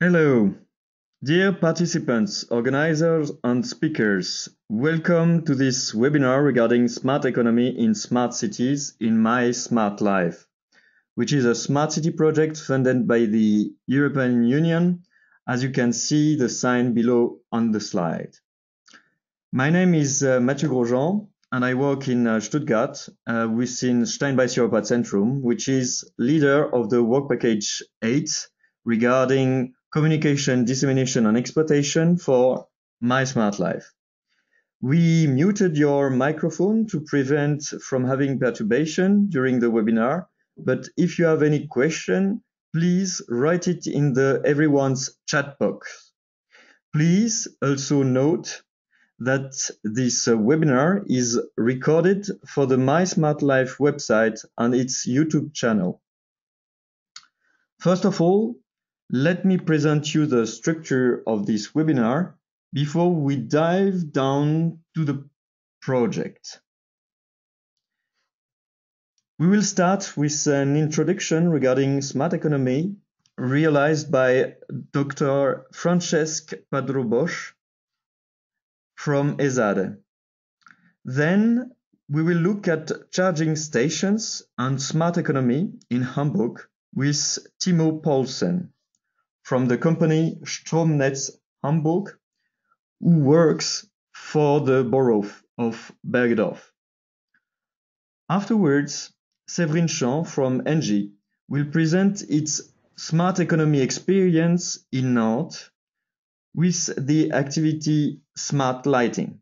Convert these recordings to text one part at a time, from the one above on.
Hello, dear participants, organizers, and speakers. Welcome to this webinar regarding smart economy in smart cities in mySMARTLife, which is a smart city project funded by the European Union, as you can see the sign below on the slide. My name is Mathieu Grosjean, and I work in Stuttgart within Steinbeiß Europa Zentrum, which is leader of the work package 8 regarding communication, dissemination, and exploitation for mySMARTLife. We muted your microphone to prevent from having perturbation during the webinar, but if you have any question, please write it in the everyone's chat box. Please also note that this webinar is recorded for the mySMARTLife website and its YouTube channel. First of all, let me present you the structure of this webinar before we dive down to the project. We will start with an introduction regarding smart economy realized by Dr. Francesc Padró-Bosch from ESADE. Then we will look at charging stations and smart economy in Hamburg with Timo Poulsen from the company Stromnetz Hamburg, who works for the borough of Bergedorf. Afterwards, Séverine Champ from Engie will present its smart economy experience in Nantes with the activity Smart Lighting.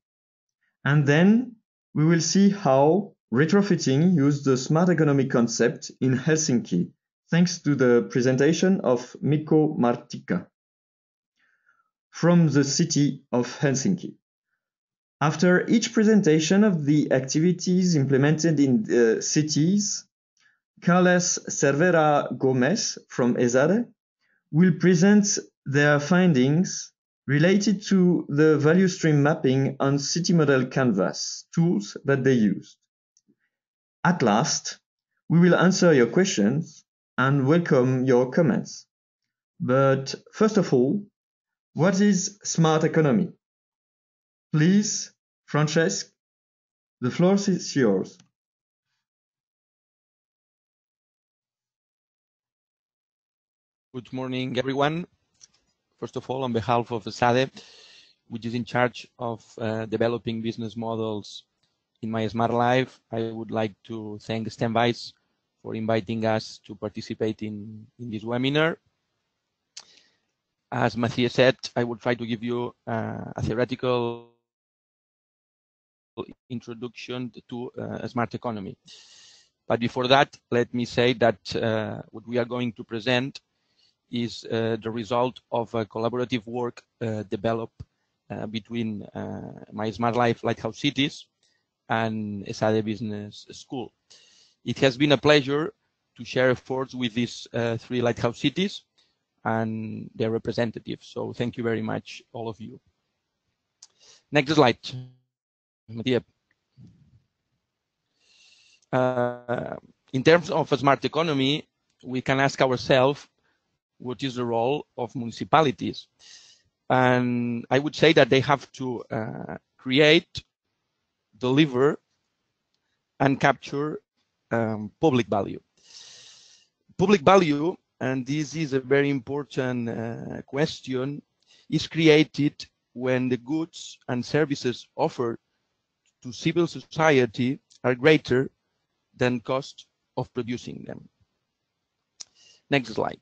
And then we will see how retrofitting used the smart economy concept in Helsinki, thanks to the presentation of Mikko Martikka from the city of Helsinki. After each presentation of the activities implemented in the cities, Carles Cervera Gomes from ESADE will present their findings related to the value stream mapping and city model canvas tools that they used. At last, we will answer your questions and welcome your comments. But first of all, what is smart economy? Please, Francesc, the floor is yours. Good morning, everyone. First of all, on behalf of ESADE, which is in charge of developing business models in mySMARTLife, I would like to thank Steinbeiß for inviting us to participate in this webinar. As Mathieu said, I will try to give you a theoretical introduction to a smart economy. But before that, let me say that what we are going to present is the result of a collaborative work developed between mySMARTLife Lighthouse Cities and ESADE Business School. It has been a pleasure to share efforts with these three lighthouse cities and their representatives. So thank you very much, all of you. Next slide, Mathieu. In terms of a smart economy, we can ask ourselves, what is the role of municipalities? And I would say that they have to create, deliver, and capture public value. Public value, and this is a very important question, is created when the goods and services offered to civil society are greater than cost of producing them. Next slide.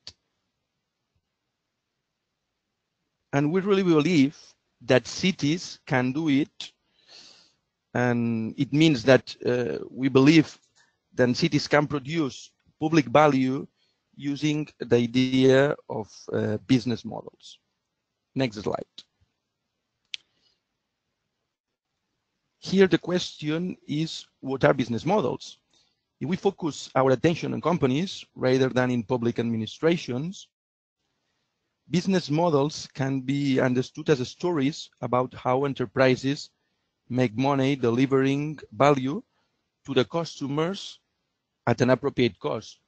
And we really believe that cities can do it. And it means that we believe that cities can produce public value using the idea of business models. Next slide. Here the question is, what are business models? If we focus our attention on companies rather than in public administrations, business models can be understood as stories about how enterprises make money delivering value to the customers at an appropriate cost.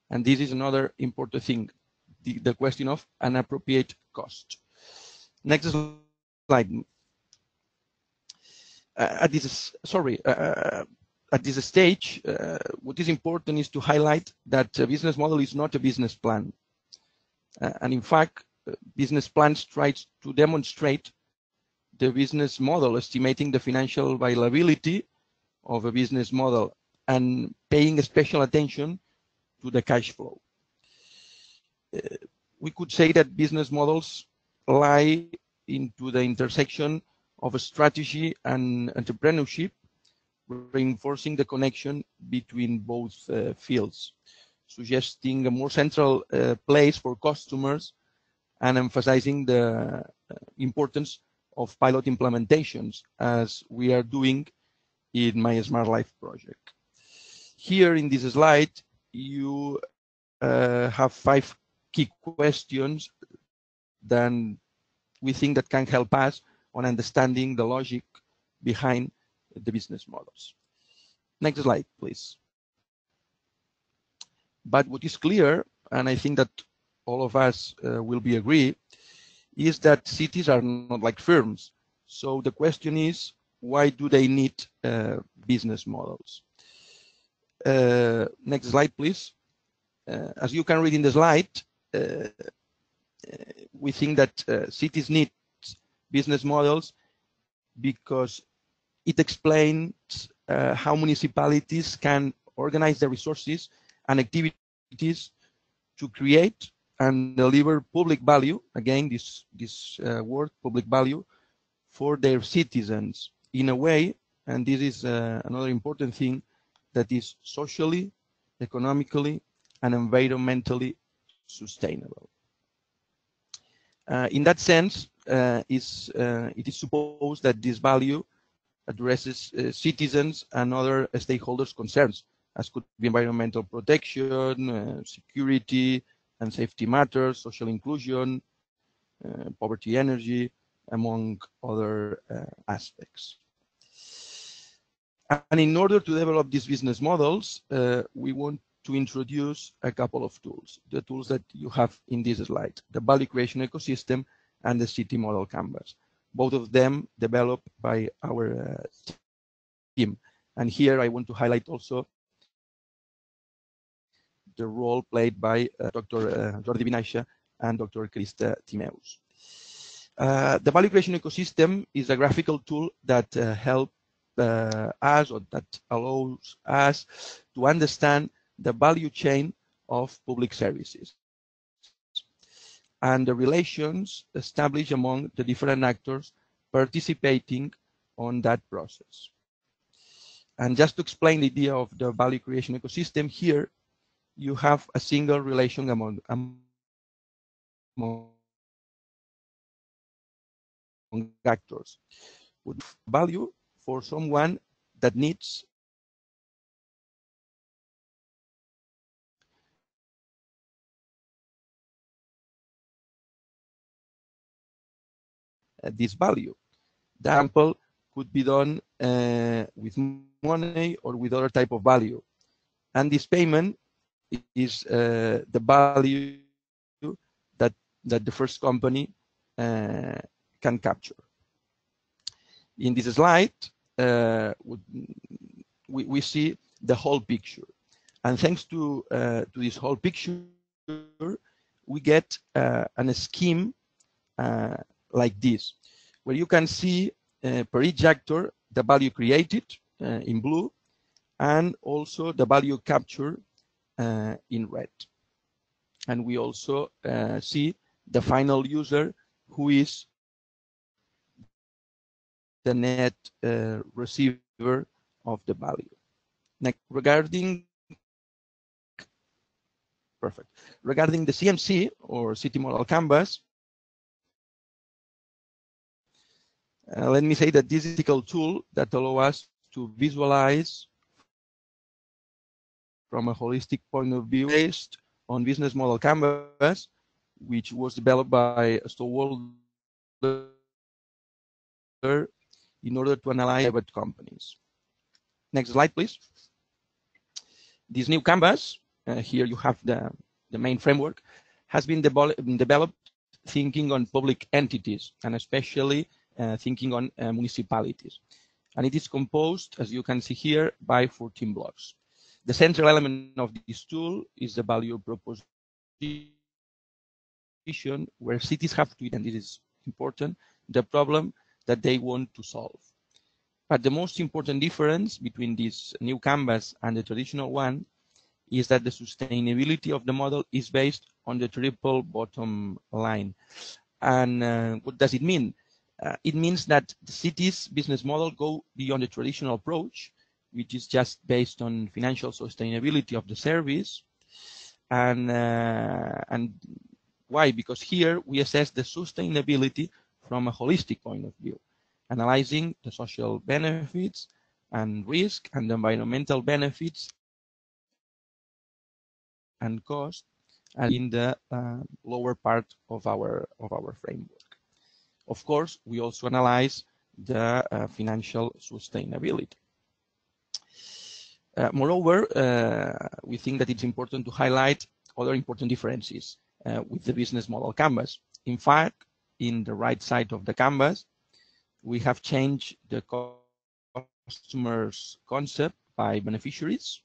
And this is another important thing. the question of an appropriate cost. Next slide. At this stage, what is important is to highlight that a business model is not a business plan. And in fact, business plans try to demonstrate the business model, estimating the financial viability of a business model and paying special attention to the cash flow. We could say that business models lie into the intersection of a strategy and entrepreneurship, reinforcing the connection between both fields, suggesting a more central place for customers and emphasizing the importance of pilot implementations, as we are doing in mySMARTLife project. Here in this slide, you have 5 key questions that we think that can help us on understanding the logic behind the business models. Next slide, please. But what is clear, and I think that all of us will be agree, is that cities are not like firms. So the question is, why do they need business models? Next slide, please. As you can read in the slide, we think that cities need business models because it explains how municipalities can organize their resources and activities to create and deliver public value, again, this word, public value, for their citizens in a way, and this is another important thing, that is socially, economically, and environmentally sustainable. In that sense, it is supposed that this value addresses citizens and other stakeholders' concerns, as could be environmental protection, security and safety matters, social inclusion, poverty, energy, among other aspects. And in order to develop these business models, we want to introduce a couple of tools, the tools that you have in this slide, the value creation ecosystem and the city model canvas, both of them developed by our team. And here I want to highlight also the role played by Dr. Jordi Vinaixa and Dr. Krista Timeus. The value creation ecosystem is a graphical tool that helps us, or that allows us to understand the value chain of public services and the relations established among the different actors participating on that process. And just to explain the idea of the value creation ecosystem, here you have a single relation among actors with value for someone that needs this value. The example could be done with money or with other type of value. And this payment is the value that the first company can capture. In this slide, we see the whole picture. And thanks to this whole picture, we get a scheme like this, where you can see per each actor the value created in blue, and also the value captured in red. And we also see the final user, who is the net receiver of the value. Next, regarding the CMC, or City Model Canvas, let me say that this is a critical tool that allows us to visualize from a holistic point of view based on business model canvas, which was developed by Stowalder in order to analyze private companies. Next slide, please. This new canvas, here you have the main framework, has been developed thinking on public entities, and especially thinking on municipalities. And it is composed, as you can see here, by 14 blocks. The central element of this tool is the value proposition, where cities have to, and this is important, the problem that they want to solve. But the most important difference between this new canvas and the traditional one is that the sustainability of the model is based on the triple bottom line. And what does it mean? It means that the city's business model go beyond the traditional approach, which is just based on financial sustainability of the service. And why? Because here we assess the sustainability from a holistic point of view, analyzing the social benefits and risk and the environmental benefits and cost, and in the lower part of our framework. Of course, we also analyze the financial sustainability. Moreover, we think that it's important to highlight other important differences with the business model canvas. In fact, in the right side of the canvas, we have changed the customer's concept by beneficiaries,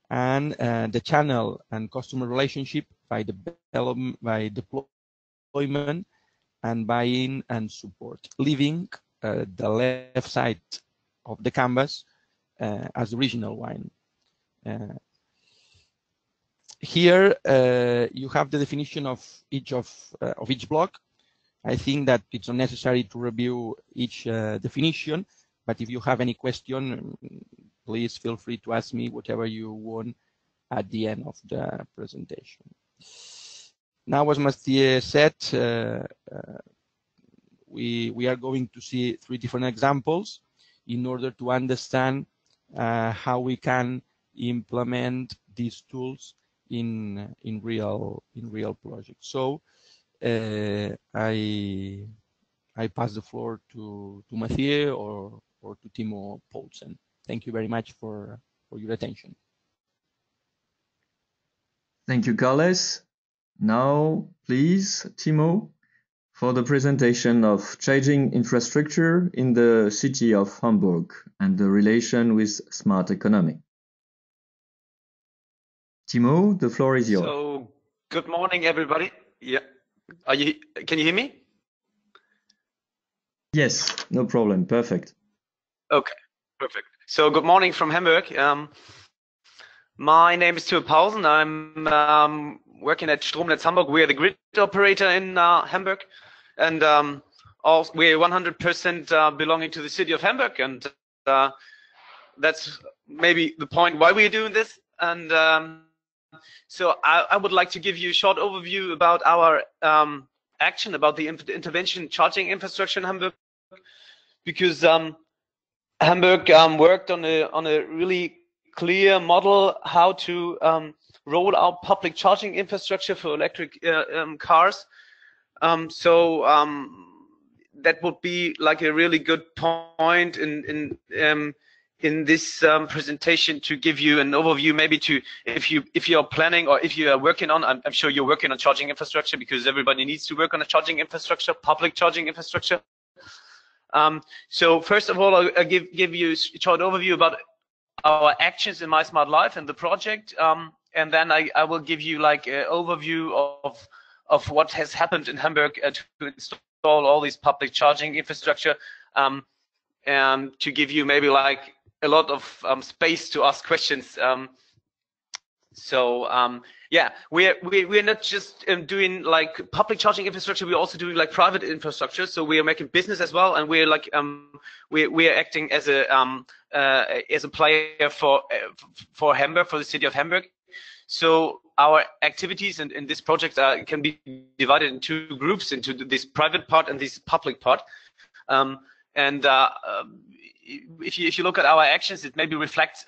and the channel and customer relationship by deployment and buy-in and support, leaving the left side of the canvas as the original one. Here you have the definition of each block. I think that it's unnecessary to review each definition, but if you have any question, please feel free to ask me whatever you want at the end of the presentation. Now, as Mathieu said, we are going to see 3 different examples in order to understand how we can implement these tools in real projects. So I pass the floor to Mathieu or to Timo Poulsen. Thank you very much for your attention. Thank you, Carles. Now, please, Timo, for the presentation of changing infrastructure in the city of Hamburg and the relation with smart economy. Timo, the floor is yours. So, good morning, everybody. Yeah, can you hear me? Yes, no problem. Perfect. Okay, perfect. So, good morning from Hamburg. My name is Timo Poulsen. I'm working at Stromnetz Hamburg. We are the grid operator in Hamburg, and we're 100% belonging to the city of Hamburg, and that's maybe the point why we're doing this. And so I would like to give you a short overview about our action, about the intervention charging infrastructure in Hamburg, because Hamburg worked on a really clear model how to roll out public charging infrastructure for electric cars. So that would be like a really good point in this presentation to give you an overview, maybe to if you're planning or if you are working on. I'm sure you're working on charging infrastructure, because everybody needs to work on a charging infrastructure, public charging infrastructure. So first of all, I'll give you a short overview about our actions in mySMARTLife and the project, and then I will give you like an overview of what has happened in Hamburg to install all these public charging infrastructure, and to give you maybe like a lot of space to ask questions. Yeah, we're not just doing like public charging infrastructure. We're also doing like private infrastructure. So we are making business as well, and we're like we're acting as a player for Hamburg, for the city of Hamburg. So our activities in this project can be divided in 2 groups, into this private part and this public part. If you look at our actions, it maybe reflects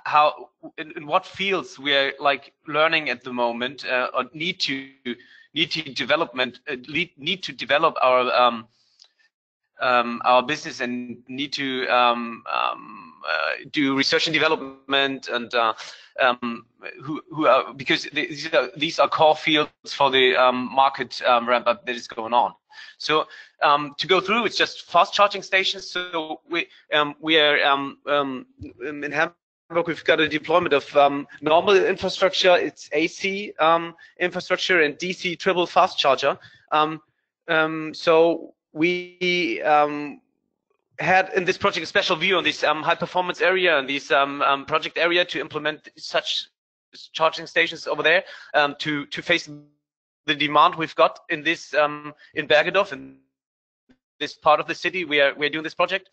how in what fields we are like learning at the moment, or need to develop our business, and need to do research and development, and because these are core fields for the market ramp up that is going on. So to go through, it's just fast charging stations. So we are in Hamburg, we've got a deployment of normal infrastructure. It's AC infrastructure and DC triple fast charger. So we had in this project a special view on this high performance area and this project area to implement such charging stations over there to face the demand we've got in this in Bergedorf, in this part of the city. We're doing this project.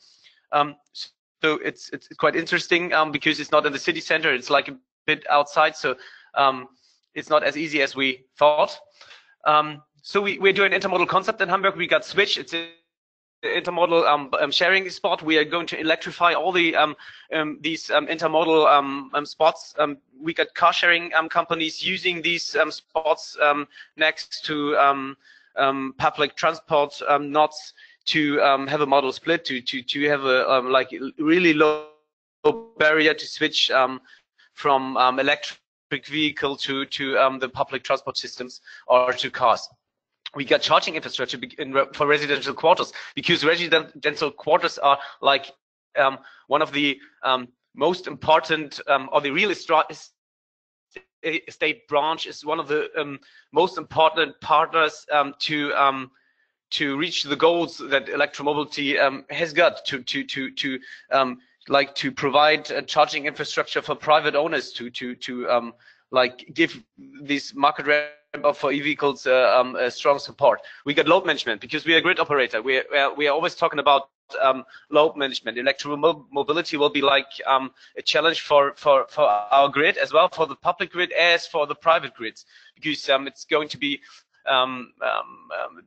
So it's quite interesting because it's not in the city center. It's like a bit outside, so it's not as easy as we thought. So we're doing intermodal concept in Hamburg. We got Switch. It's an intermodal sharing spot. We are going to electrify all the these intermodal spots. We got car sharing companies using these spots next to public transport knots to have a model split, to have a like really low barrier to switch from electric vehicle to the public transport systems or to cars. We got charging infrastructure for residential quarters, because residential quarters are like one of the most important, or the real estate branch is one of the most important partners to reach the goals that electromobility has got to like to provide charging infrastructure for private owners to like give this market ramp up for e-vehicles a strong support. We got load management because we are a grid operator. We are always talking about load management. Electromobility will be like a challenge for our grid as well, for the public grid as for the private grids, because it's going to be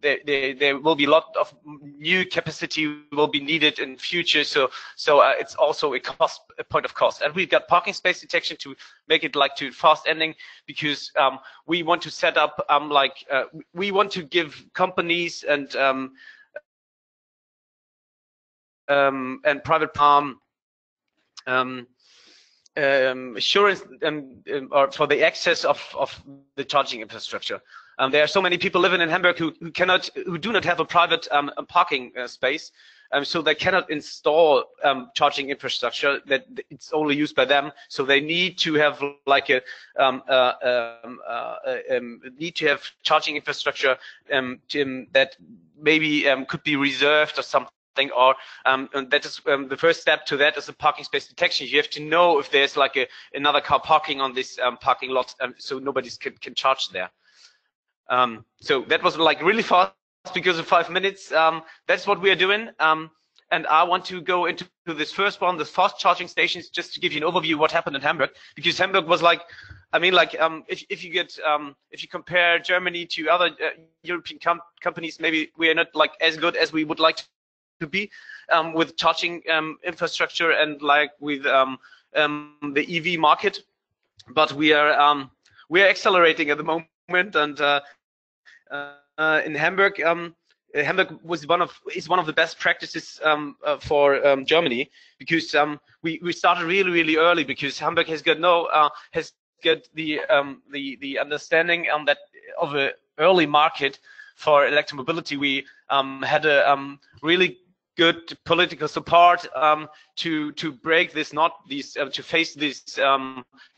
there will be a lot of new capacity will be needed in future. So it's also a point of cost. And we've got parking space detection to make it like to fast ending, because we want to set up we want to give companies and private assurance or for the access of the charging infrastructure. There are so many people living in Hamburg who do not have a private parking space, so they cannot install charging infrastructure. That it's only used by them. So they need to have like a charging infrastructure that maybe could be reserved or something. Or and that is the first step to that is the parking space detection. You have to know if there's like another car parking on this parking lot, so nobody can charge there. So that was like really fast because of 5 minutes. That's what we are doing. And I want to go into this first one, the fast charging stations, just to give you an overview of what happened in Hamburg, because Hamburg was like, I mean, like if you compare Germany to other European companies, maybe we are not like as good as we would like to be with charging infrastructure and like with the EV market, but we are accelerating at the moment. And in Hamburg, Hamburg is one of the best practices for Germany, because we started really early, because Hamburg has got the understanding that of an early market for electromobility. We had a really good political support to break this to face this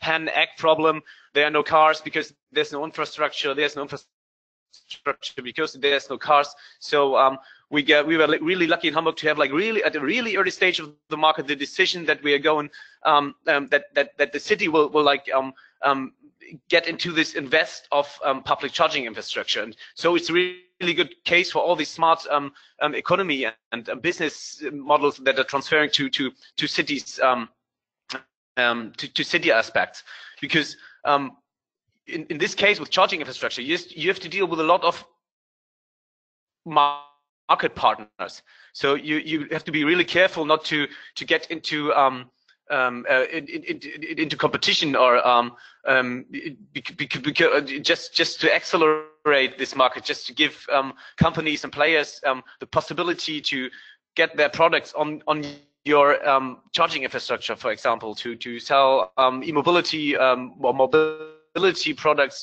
pan-egg problem. There are no cars because there's no infrastructure. There's no infrastructure because there's no cars. So we were really lucky in Hamburg to have like really at a really early stage of the market the decision that we are going that the city will like get into this invest of public charging infrastructure. And so it's really good case for all these smart economy and business models that are transferring to cities, to city aspects, because in this case with charging infrastructure, you have to deal with a lot of market partners. So you have to be really careful not to get into competition or just to accelerate this market, just to give companies and players the possibility to get their products on your charging infrastructure, for example, to sell e-mobility or mobility products,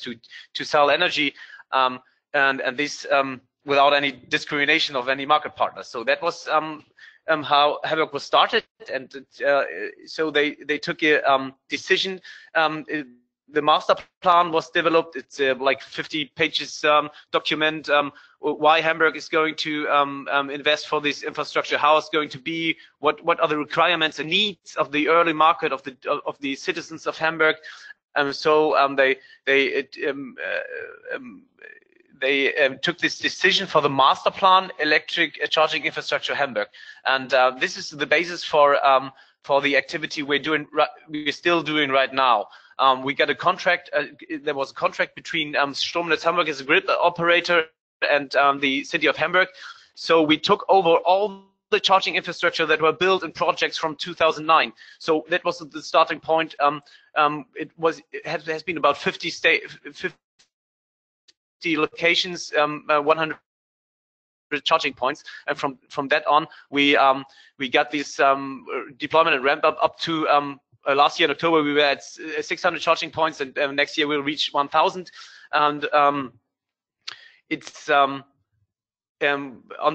to sell energy, and this without any discrimination of any market partners. So that was how Hamburg was started, and so they took a decision. The master plan was developed. It's like 50 pages document why Hamburg is going to invest for this infrastructure, how it's going to be, what are the requirements and needs of the early market of the citizens of Hamburg. So they took this decision for the master plan electric charging infrastructure Hamburg, and this is the basis for the activity we're still doing right now. We got a contract. There was a contract between Stromnetz Hamburg as a grid operator and the city of Hamburg. So we took over all the charging infrastructure that were built in projects from 2009. So that was the starting point. It has been about 50 locations, 100 charging points, and from that on, we got this deployment and ramp up to last year in October. We were at 600 charging points, and next year we'll reach 1,000. And it's on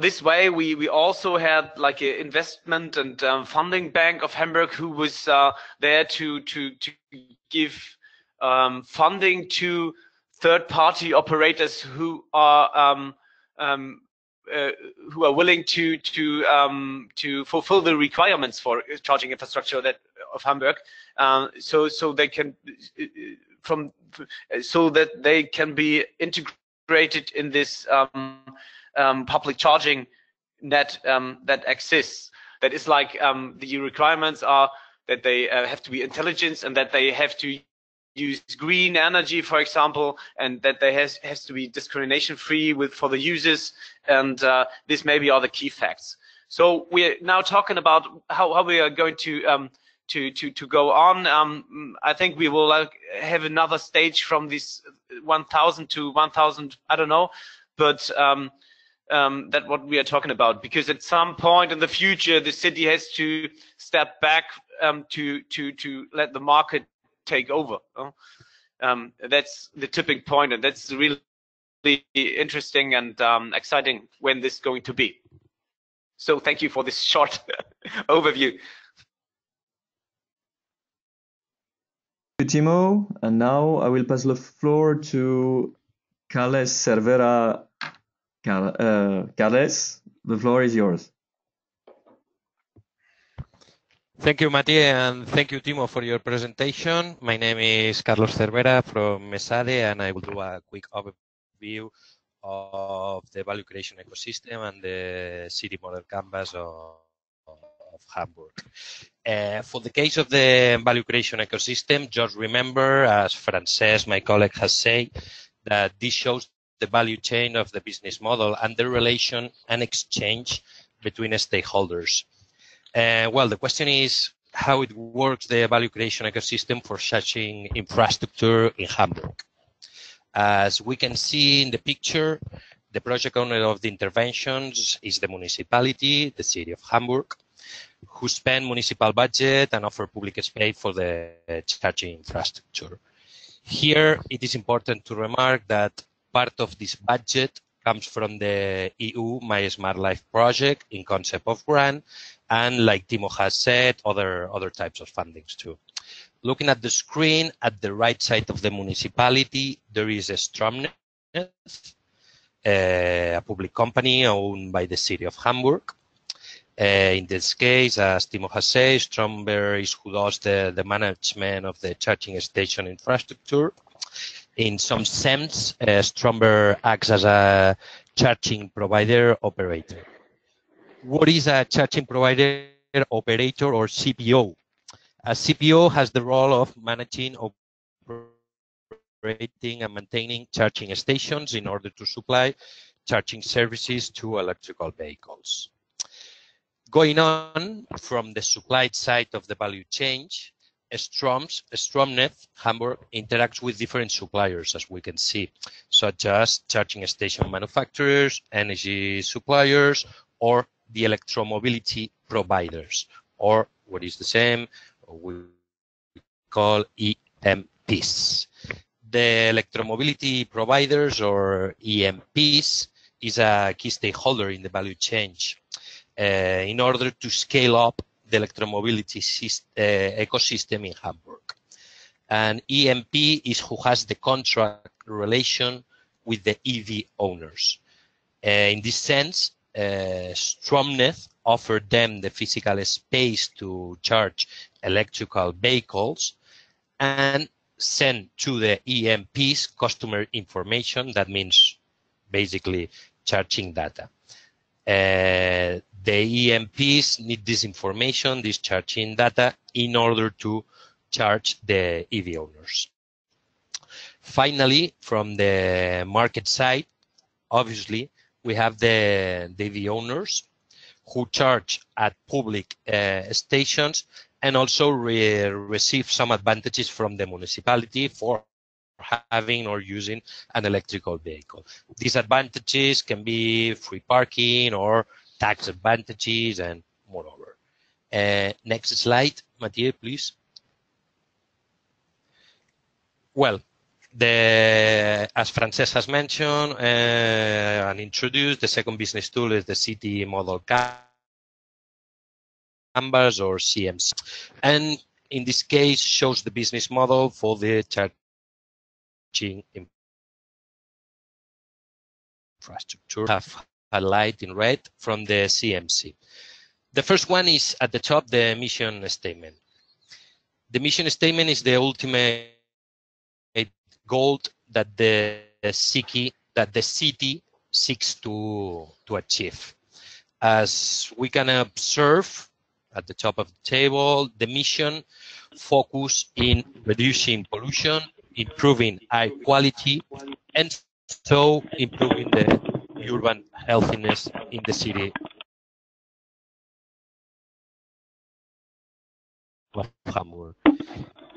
this way we also had like an investment and funding bank of Hamburg, who was there to give funding to third-party operators who are willing to fulfill the requirements for charging infrastructure of Hamburg, so they can that they can be integrated in this public charging net that exists. That is like the requirements are that they have to be intelligent, and that they have to use green energy, for example, and that they has to be discrimination free for the users, and this maybe are the key facts. So we're now talking about how we are going to go on. I think we will have another stage from this 1,000 to 1,000, I don't know, but that's what we are talking about, because at some point in the future the city has to step back to let the market take over. That's the tipping point, and that's really interesting and exciting when this is going to be. So thank you for this short overview. Thank you, Timo. And now I will pass the floor to Carles Cervera. Carles, the floor is yours. Thank you, Mati, and thank you, Timo, for your presentation. My name is Carlos Cervera from MESADE, and I will do a quick overview of the value creation ecosystem and the city model canvas of Hamburg. For the case of the value creation ecosystem, just remember, as Frances, my colleague, has said, that this shows the value chain of the business model and the relation and exchange between stakeholders. Well, the question is how it works, the value creation ecosystem for charging infrastructure in Hamburg. As we can see in the picture, the project owner of the interventions is the municipality, the city of Hamburg, who spend municipal budget and offer public space for the charging infrastructure. Here, it is important to remark that part of this budget comes from the EU mySMARTLife project in concept of grant, and like Timo has said, other types of fundings too. Looking at the screen, at the right side of the municipality, there is a Stromnetz, a public company owned by the city of Hamburg. In this case, as Timo has said, Stromberg is who does the management of the charging station infrastructure. In some sense, Stromberg acts as a charging provider operator. What is a charging provider operator, or CPO? A CPO has the role of managing, operating and maintaining charging stations in order to supply charging services to electrical vehicles. Going on from the supply side of the value chain, Stromnetz Hamburg interacts with different suppliers, as we can see, such as charging station manufacturers, energy suppliers, or the electromobility providers, or what is the same, we call EMPs. The electromobility providers, or EMPs, is a key stakeholder in the value chain in order to scale up the electromobility ecosystem in Hamburg. And EMP is who has the contract relation with the EV owners. In this sense, Stromnetz offered them the physical space to charge electrical vehicles and send to the EMPs customer information. That means basically charging data. The EMPs need this information, this charging data, in order to charge the EV owners. Finally, from the market side, obviously, we have the EV owners who charge at public stations and also receive some advantages from the municipality for having or using an electrical vehicle. These advantages can be free parking or tax advantages and moreover. Next slide, Mathieu, please. Well, as Francesc has mentioned and introduced, the second business tool is the City Model Canvas, or CMC. And in this case, shows the business model for the charging infrastructure. Have highlighted in red from the CMC. The first one is at the top, the mission statement. The mission statement is the ultimate goal that the city seeks to achieve. As we can observe at the top of the table, the mission focus in reducing pollution, improving air quality, and so improving the urban healthiness in the city of Hamburg.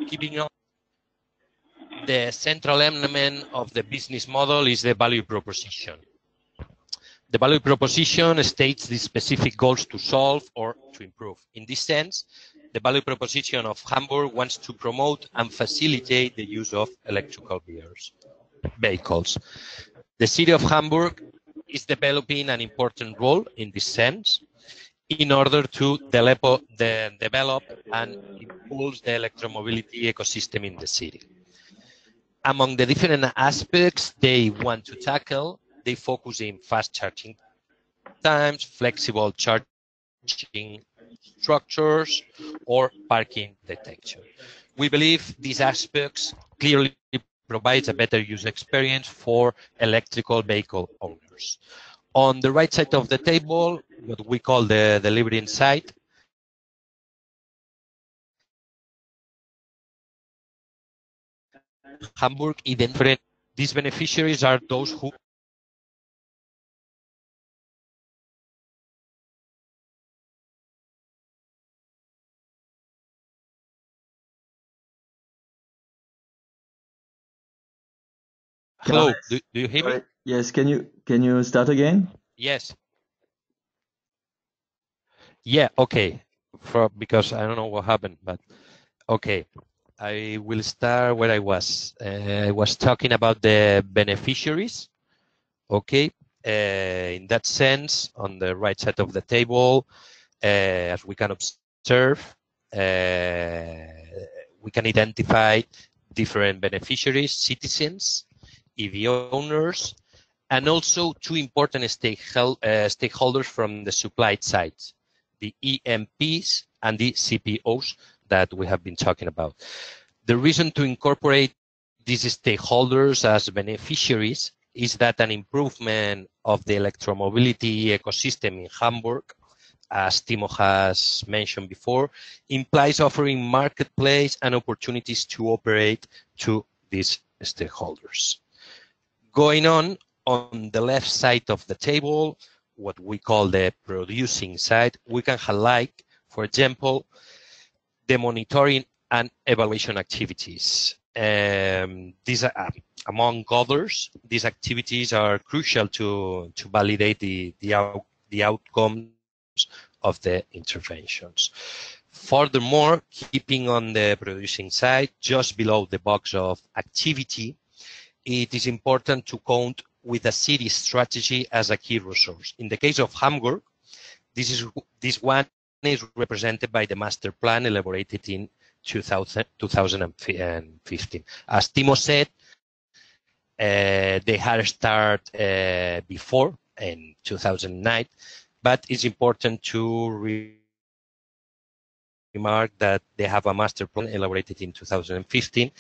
Keeping on, the central element of the business model is the value proposition. The value proposition states the specific goals to solve or to improve. In this sense, the value proposition of Hamburg wants to promote and facilitate the use of electrical vehicles. The city of Hamburg is developing an important role in this sense in order to develop and impulse the electromobility ecosystem in the city. Among the different aspects they want to tackle, they focus in fast charging times, flexible charging structures, or parking detection. We believe these aspects clearly provide a better user experience for electrical vehicle owners. On the right side of the table, what we call the delivering side, Hamburg identified these beneficiaries are those who Hello, do you hear me? Yes, can you start again? Yes. Yeah, okay. Because I don't know what happened, but okay. I will start where I was. I was talking about the beneficiaries. Okay. In that sense, on the right side of the table, as we can observe, we can identify different beneficiaries, citizens, EV owners, and also two important stakeholders from the supply side, the EMPs and the CPOs that we have been talking about. The reason to incorporate these stakeholders as beneficiaries is that an improvement of the electromobility ecosystem in Hamburg, as Timo has mentioned before, implies offering marketplace and opportunities to operate to these stakeholders. Going on the left side of the table, what we call the producing side, we can highlight, for example, the monitoring and evaluation activities. These are, among others, these activities are crucial to validate the outcomes of the interventions. Furthermore, keeping on the producing side, just below the box of activity, it is important to count with a city strategy as a key resource. In the case of Hamburg, this one is represented by the master plan elaborated in 2015. As Timo said, they had started before in 2009, but it's important to remark that they have a master plan elaborated in 2015,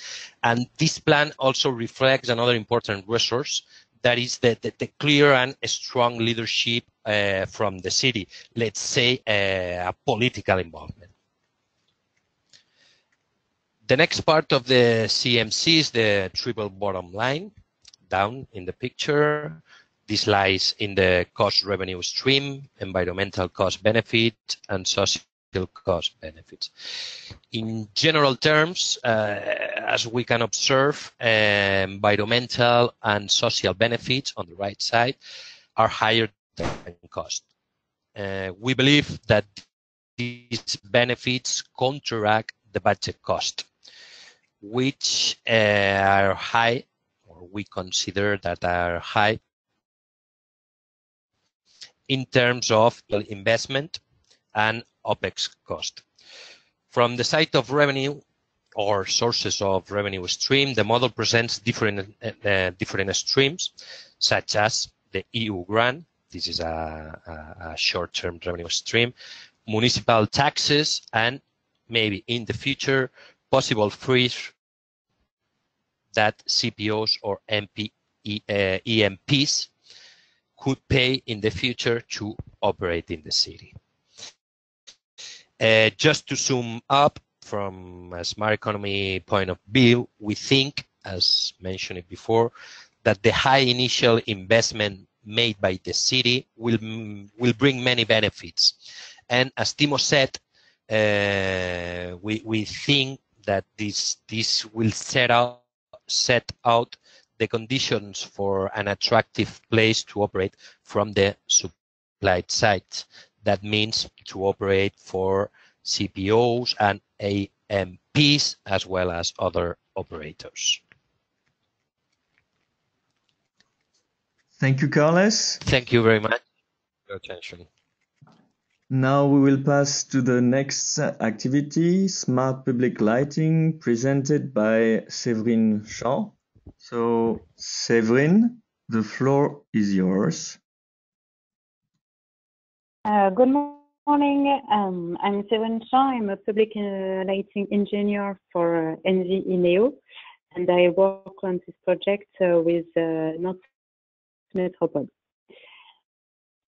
and this plan also reflects another important resource, that is the clear and strong leadership from the city, let's say a political involvement. The next part of the CMC is the triple bottom line, down in the picture. This lies in the cost revenue stream, environmental cost benefit, and social cost benefits. In general terms, as we can observe, environmental and social benefits on the right side are higher than cost. We believe that these benefits counteract the budget cost, which are high, or we consider that are high in terms of investment and OPEX cost. From the side of revenue or sources of revenue stream, the model presents different streams, such as the EU grant. This is a short-term revenue stream, municipal taxes, and maybe in the future, possible fees that CPOs or EMPs could pay in the future to operate in the city. Just to sum up, from a smart economy point of view, we think, as mentioned before, that the high initial investment made by the city will bring many benefits. And as Timo said, we think that this will set out the conditions for an attractive place to operate from the supply side. That means to operate for CPOs and AMPs as well as other operators. Thank you, Carles. Thank you very much for your attention. Now we will pass to the next activity, Smart Public Lighting, presented by Séverine Shaw. So, Séverine, the floor is yours. Good morning. I'm Séverine Shaw. I'm a public lighting engineer for NV Ineo, and I work on this project with Nantes Metropole.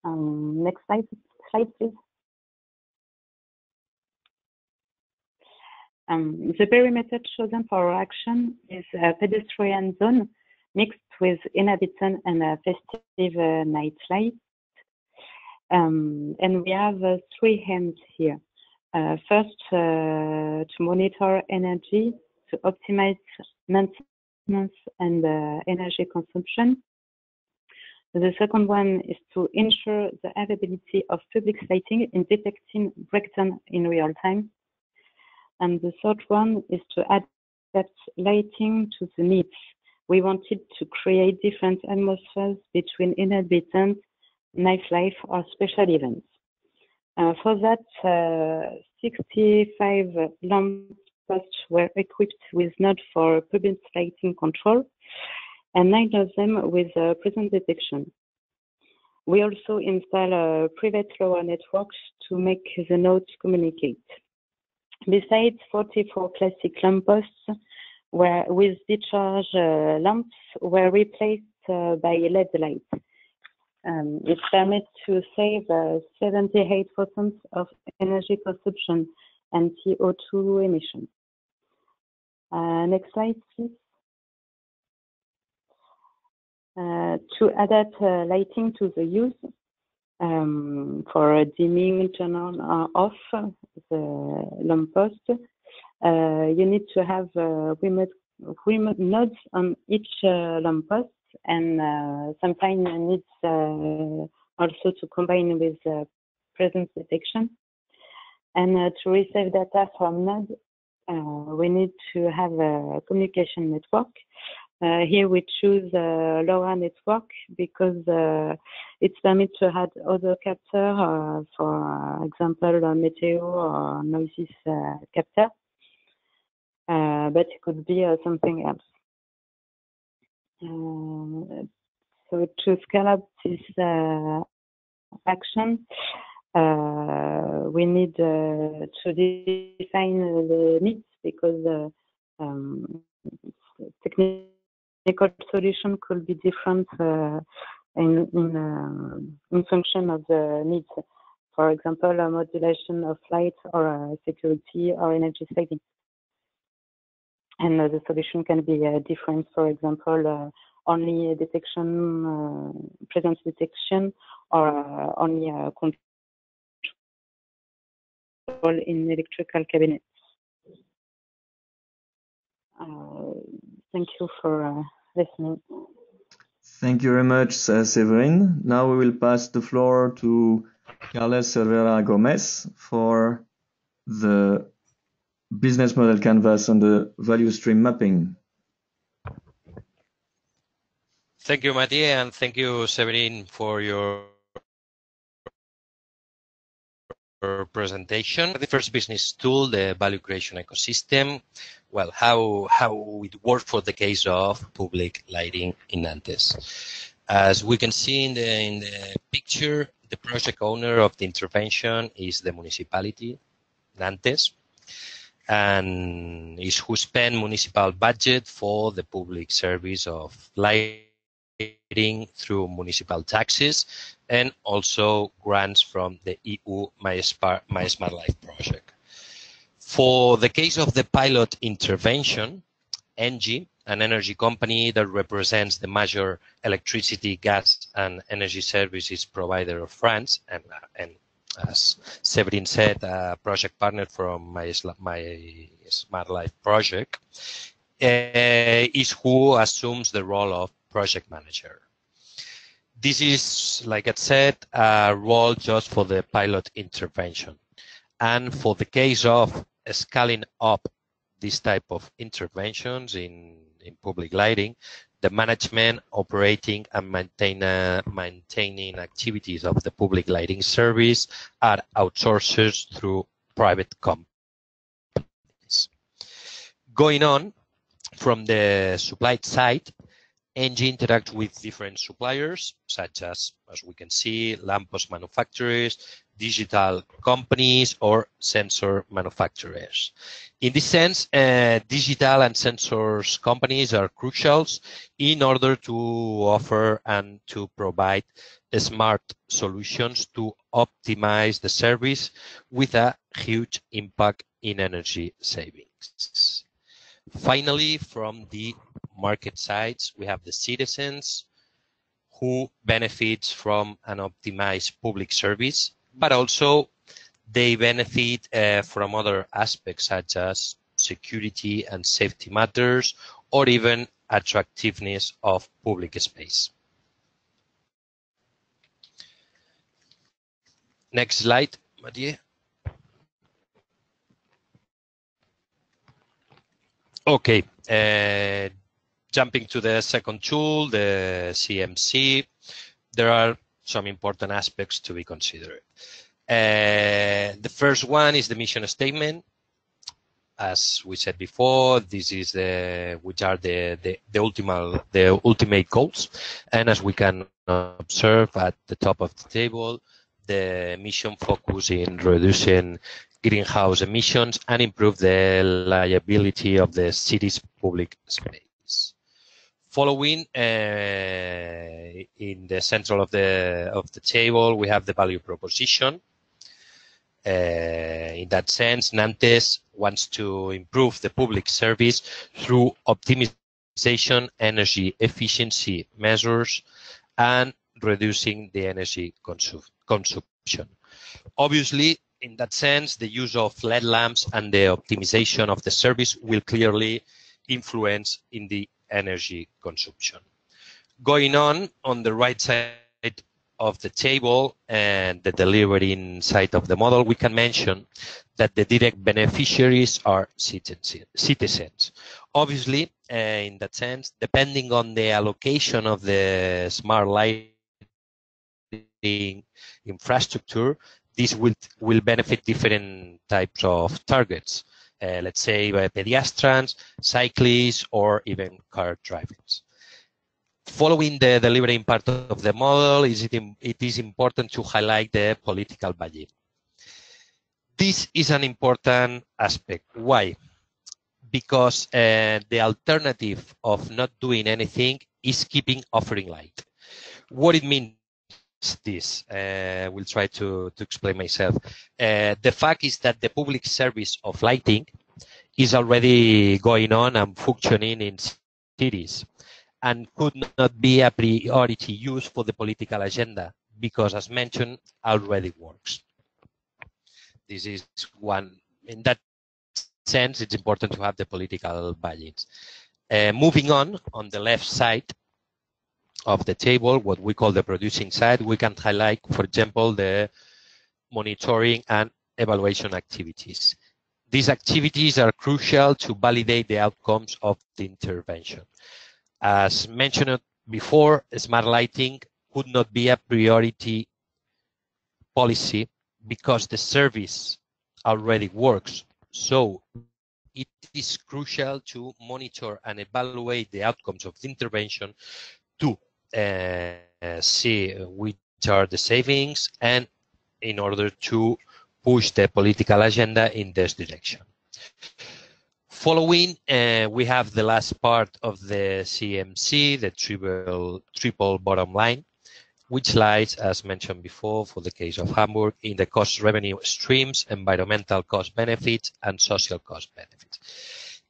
Next slide, please. The perimeter chosen for our action is a pedestrian zone mixed with inhabitant and festive nightlife. And we have three aims here. First, to monitor energy, to optimize maintenance and energy consumption. The second one is to ensure the availability of public lighting in detecting breakdown in real time. And the third one is to adapt lighting to the needs. We wanted to create different atmospheres between inhabitants, nightlife, or special events. For that, 65 lamp posts were equipped with nodes for public lighting control, and 9 of them with presence detection. We also install private lower networks to make the nodes communicate. Besides, 44 classic lampposts with discharge lamps were replaced by LED lights. It permits to save 78% of energy consumption and CO2 emissions. Next slide, please. To adapt lighting to the use, for dimming, turn on or off the lamppost, you need to have remote nodes on each lamppost, and sometimes you need also to combine with presence detection. And to receive data from node, we need to have a communication network. Here we choose LoRa network because it permits to add other capture, for example, meteor or noises capture, but it could be something else. So to scale up this action, we need to define the needs because technical solution could be different in function of the needs. For example, a modulation of light or security or energy saving. And the solution can be different. For example, only detection, presence detection, or only control in electrical cabinets. Thank you for listening. Thank you very much, Severin. Now we will pass the floor to Carlos Herrera Gomez for the business model canvas on the value stream mapping. Thank you, Mathieu, and thank you, Severin, for your presentation. The first business tool, the value creation ecosystem. Well, how it works for the case of public lighting in Nantes. As we can see in the picture, the project owner of the intervention is the municipality, Nantes, and is who spend municipal budget for the public service of lighting through municipal taxes and also grants from the EU mySMARTLife project. For the case of the pilot intervention, ENGIE, an energy company that represents the major electricity, gas, and energy services provider of France, and as Severin said, a project partner from mySMARTLife project, is who assumes the role of project manager. This is, like I said, a role just for the pilot intervention. And for the case of scaling up this type of interventions in public lighting, the management, operating, and maintaining activities of the public lighting service are outsourced through private companies. Going on, from the supply side, ENGIE interacts with different suppliers, such as we can see, lamppost manufacturers, digital companies, or sensor manufacturers. In this sense, digital and sensors companies are crucial in order to offer and to provide smart solutions to optimize the service with a huge impact in energy savings. Finally, from the market sides, we have the citizens who benefit from an optimized public service, but also they benefit from other aspects such as security and safety matters, or even attractiveness of public space. Next slide, Mathieu. Okay, jumping to the second tool, the CMC, there are some important aspects to be considered. The first one is the mission statement. As we said before, this is which are the ultimate goals, and as we can observe at the top of the table, the mission focus in reducing greenhouse emissions and improve the reliability of the city's public space. Following, in the center of the table, we have the value proposition. In that sense, Nantes wants to improve the public service through optimization, energy efficiency measures, and reducing the energy consumption. Obviously, in that sense, the use of LED lamps and the optimization of the service will clearly influence in the energy consumption. Going on the right side of the table and the delivering side of the model, we can mention that the direct beneficiaries are citizens. Obviously, in that sense, depending on the allocation of the smart lighting infrastructure, this will benefit different types of targets. Let's say pedestrians, cyclists, or even car drivers. Following the delivering part of the model, it is important to highlight the political budget. This is an important aspect. Why? Because the alternative of not doing anything is keeping offering light. What it means this, we'll try to explain myself. The fact is that the public service of lighting is already going on and functioning in cities, and could not be a priority use for the political agenda because, as mentioned, already works. This is one. In that sense, it's important to have the political budgets. Moving on the left side of the table, what we call the producing side, we can highlight, for example, the monitoring and evaluation activities. These activities are crucial to validate the outcomes of the intervention. As mentioned before, smart lighting could not be a priority policy because the service already works. So it is crucial to monitor and evaluate the outcomes of the intervention to see which are the savings, and in order to push the political agenda in this direction. Following, we have the last part of the CMC, the triple bottom line, which lies, as mentioned before, for the case of Hamburg, in the cost revenue streams, environmental cost benefits, and social cost benefits.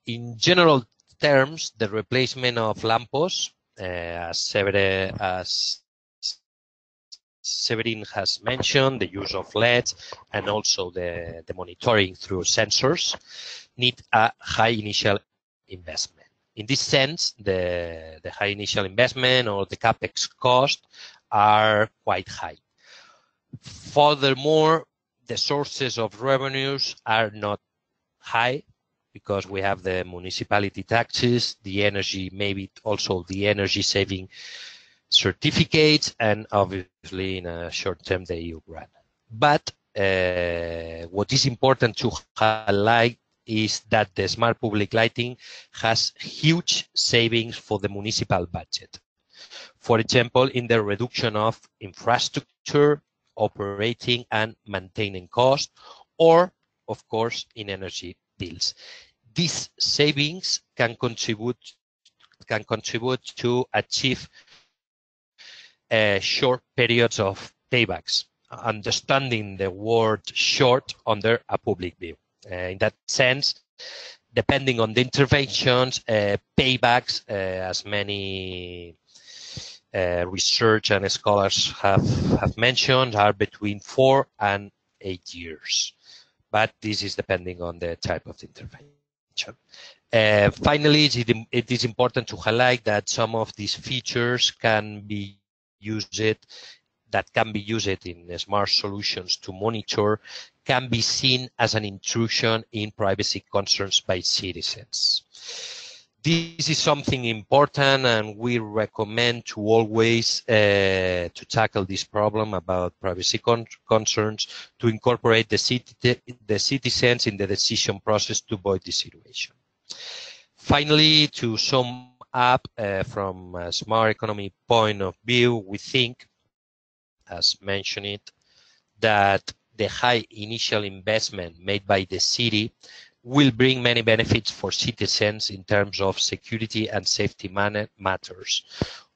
In general terms, the replacement of lampposts, as Severin has mentioned, the use of LEDs and also the monitoring through sensors, need a high initial investment. In this sense, the high initial investment or the CapEx cost are quite high. Furthermore, the sources of revenues are not high because we have the municipality taxes, the energy, maybe also the energy saving certificates, and obviously in a short term the EU grant. But what is important to highlight is that the smart public lighting has huge savings for the municipal budget. For example, in the reduction of infrastructure, operating and maintaining costs, or of course in energy bills. These savings can contribute to achieve short periods of paybacks, understanding the word short under a public view. In that sense, depending on the interventions, paybacks, as many research and scholars have mentioned, are between 4 and 8 years. But this is depending on the type of intervention. Finally, it is important to highlight that some of these features can be used in smart solutions to monitor, can be seen as an intrusion in privacy concerns by citizens. This is something important, and we recommend to always to tackle this problem about privacy concerns, to incorporate the citizens in the decision process to avoid this situation. Finally, to sum up, from a smart economy point of view, we think, as mentioned, that the high initial investment made by the city will bring many benefits for citizens in terms of security and safety matters.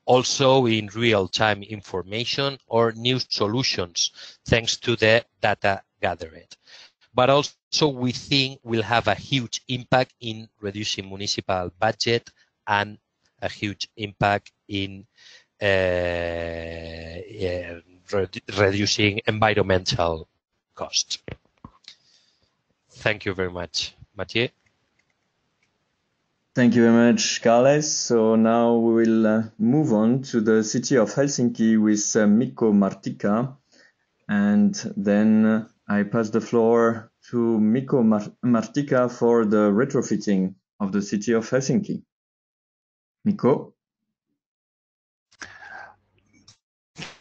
Also in real-time information or new solutions, thanks to the data gathered. But also we think will have a huge impact in reducing municipal budget and a huge impact in reducing environmental costs. Thank you very much. Mathieu? Thank you very much, Carles. So now we will move on to the city of Helsinki with Mikko Martika. And then I pass the floor to Mikko Martika for the retrofitting of the city of Helsinki. Mikko?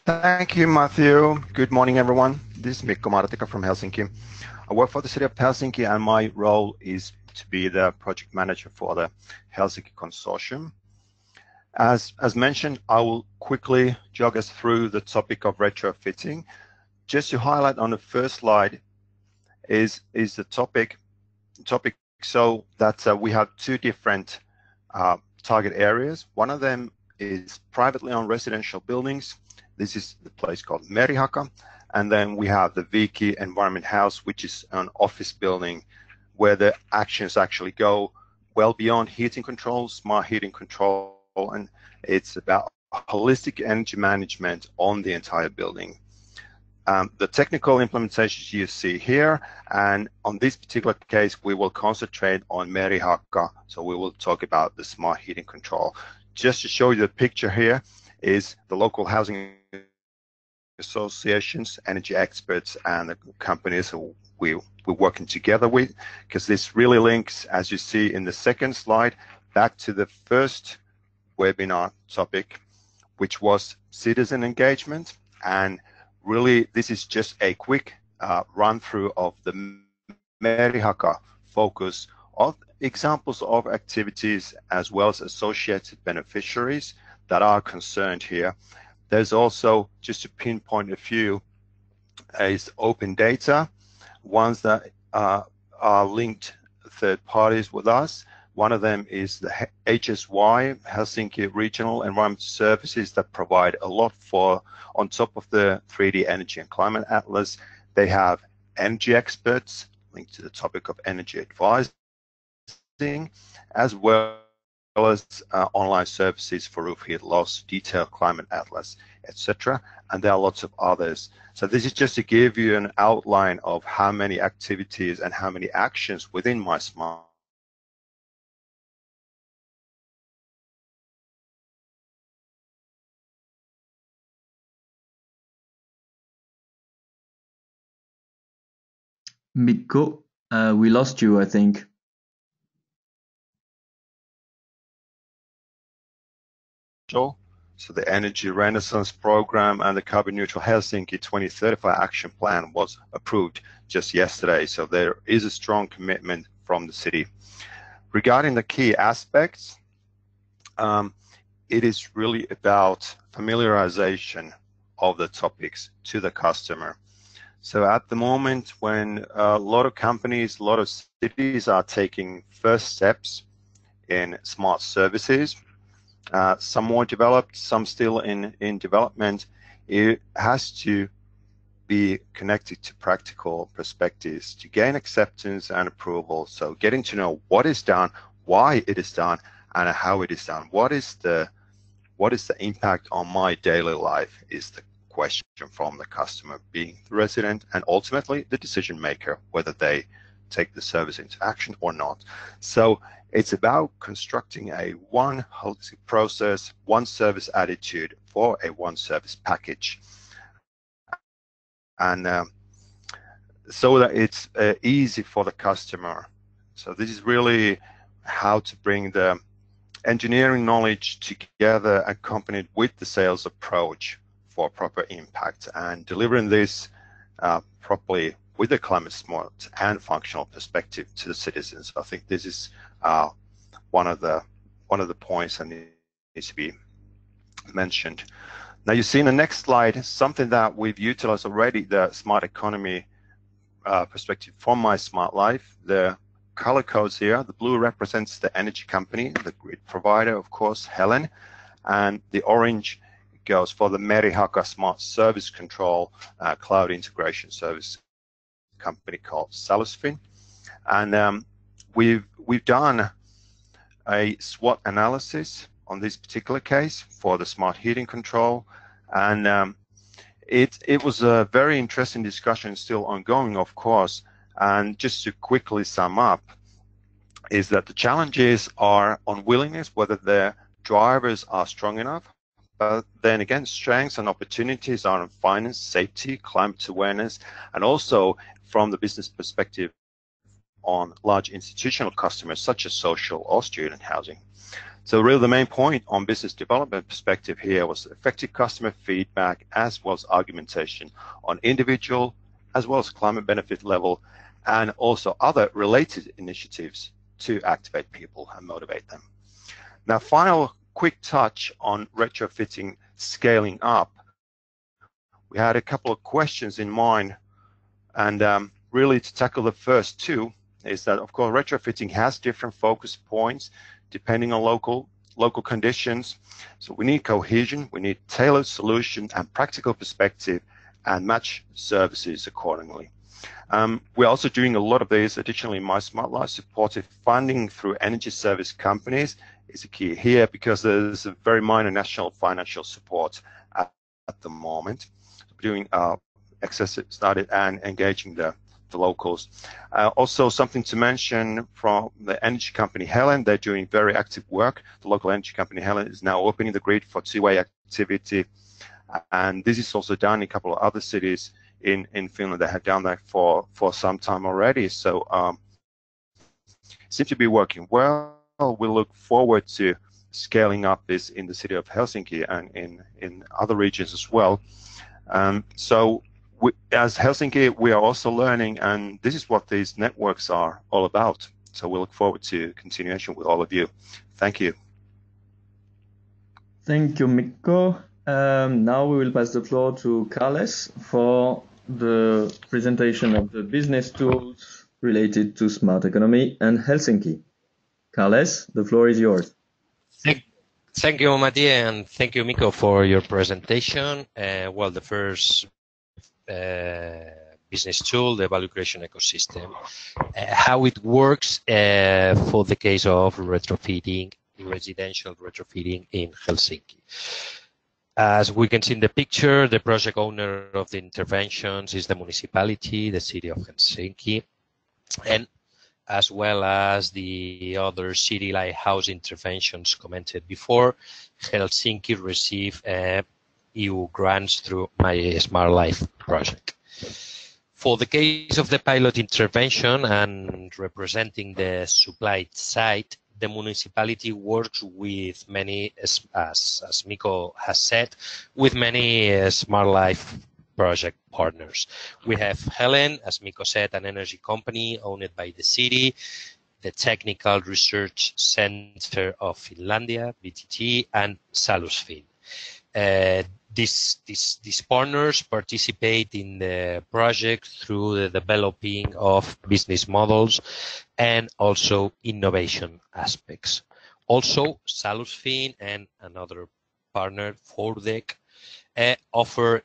Thank you, Matthew. Good morning, everyone. This is Mikko Martika from Helsinki. I work for the city of Helsinki, and my role is to be the project manager for the Helsinki Consortium. As mentioned, I will quickly jog us through the topic of retrofitting. Just to highlight on the first slide is the topic so that we have two different target areas. One of them is privately owned residential buildings. This is the place called Merihaka. And then we have the Viikki Environment House, which is an office building where the actions actually go well beyond heating control, smart heating control, and it's about holistic energy management on the entire building. The technical implementations you see here, and on this particular case, we will concentrate on Merihaka, so we will talk about the smart heating control. Just to show you the picture here is the local housing associations, energy experts, and the companies who we're working together with, because this really links, as you see in the second slide, back to the first webinar topic, which was citizen engagement. And really, this is just a quick run through of the Merihaka focus of examples of activities as well as associated beneficiaries that are concerned here. There's also, just to pinpoint a few, is open data, ones that are linked third parties with us. One of them is the HSY, Helsinki Regional Environment Services, that provide a lot for, on top of the 3D Energy and Climate Atlas, they have energy experts linked to the topic of energy advising, as well as online services for roof heat loss, detailed climate atlas, etc. And there are lots of others. So this is just to give you an outline of how many activities and how many actions within mySMART. Mikko, we lost you, I think. So the Energy Renaissance Program and the Carbon Neutral Helsinki 2035 Action Plan was approved just yesterday. So there is a strong commitment from the city. Regarding the key aspects, it is really about familiarization of the topics to the customer. So at the moment, when a lot of companies, a lot of cities are taking first steps in smart services, some more developed, some still in development, it has to be connected to practical perspectives to gain acceptance and approval. So getting to know what is done, why it is done, and how it is done. What is the impact on my daily life is the question from the customer, being the resident and ultimately the decision maker, whether they take the service into action or not. So it's about constructing a one holistic process, one service attitude for a one service package. And so that it's easy for the customer. So this is really how to bring the engineering knowledge together, accompanied with the sales approach for proper impact, and delivering this properly with a climate smart and functional perspective to the citizens. I think this is one of the points that needs to be mentioned. Now you see in the next slide something that we've utilized already, the smart economy perspective from mySMARTLife. The color codes here, the blue represents the energy company, the grid provider, of course, Helen, and the orange goes for the Merihaka Smart Service Control Cloud Integration Service company called Salusfin. And we've done a SWOT analysis on this particular case for the smart heating control, and it was a very interesting discussion, still ongoing, of course. And just to quickly sum up, is that the challenges are unwillingness, whether their drivers are strong enough. But then again, strengths and opportunities are in finance, safety, climate awareness, and also from the business perspective on large institutional customers such as social or student housing. So really the main point on business development perspective here was effective customer feedback as well as argumentation on individual as well as climate benefit level, and also other related initiatives to activate people and motivate them. Now, final quick touch on retrofitting scaling up. We had a couple of questions in mind, and really to tackle the first two is that, of course, retrofitting has different focus points depending on local conditions. So we need cohesion, we need tailored solution and practical perspective, and match services accordingly. We're also doing a lot of these additionally in mySMARTLife. Supportive funding through energy service companies is a key here because there's a very minor national financial support at the moment. We're doing excessive study and engaging the locals. Also something to mention from the energy company Helen, they're doing very active work. The local energy company Helen is now opening the grid for two-way activity, and this is also done in a couple of other cities in Finland that have done that for some time already. So seems to be working well. We look forward to scaling up this in the city of Helsinki and in other regions as well. So as Helsinki, we are also learning, and this is what these networks are all about. So we look forward to continuation with all of you. Thank you. Thank you, Mikko. Now we will pass the floor to Carles for the presentation of the business tools related to smart economy and Helsinki. Carles, the floor is yours. Thank you, Mathieu, and thank you, Mikko, for your presentation. Well, the first business tool, the value creation ecosystem, how it works for the case of retrofitting, residential retrofitting in Helsinki. As we can see in the picture, the project owner of the interventions is the municipality, the city of Helsinki, and as well as the other city lighthouse interventions commented before, Helsinki received EU grants through mySMARTLife project. For the case of the pilot intervention and representing the supply side, the municipality works with many, as Mikko has said, with many SMARTLife project partners. We have Helen, as Mikko said, an energy company owned by the city, the Technical Research Center of Finlandia, VTT, and Salusfin. These partners participate in the project through the developing of business models and also innovation aspects. Also, Salusfin and another partner, Fordec, offer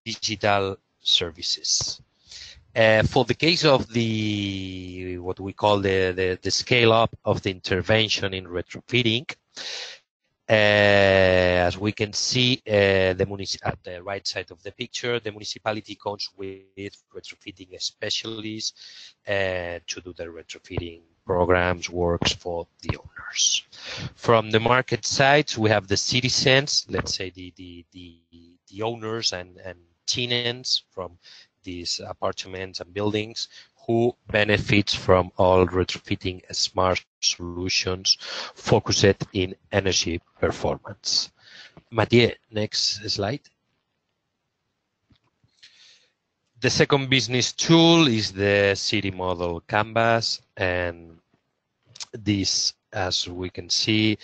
digital services. For the case of the what we call the scale up of the intervention in retrofitting, as we can see at the right side of the picture, the municipality comes with retrofitting specialists to do the retrofitting programs, works for the owners. From the market side, we have the citizens, let's say the owners and tenants from these apartments and buildings who benefits from all retrofitting smart solutions focused in energy performance. Mathieu, next slide. The second business tool is the city model canvas, and this, as we can see,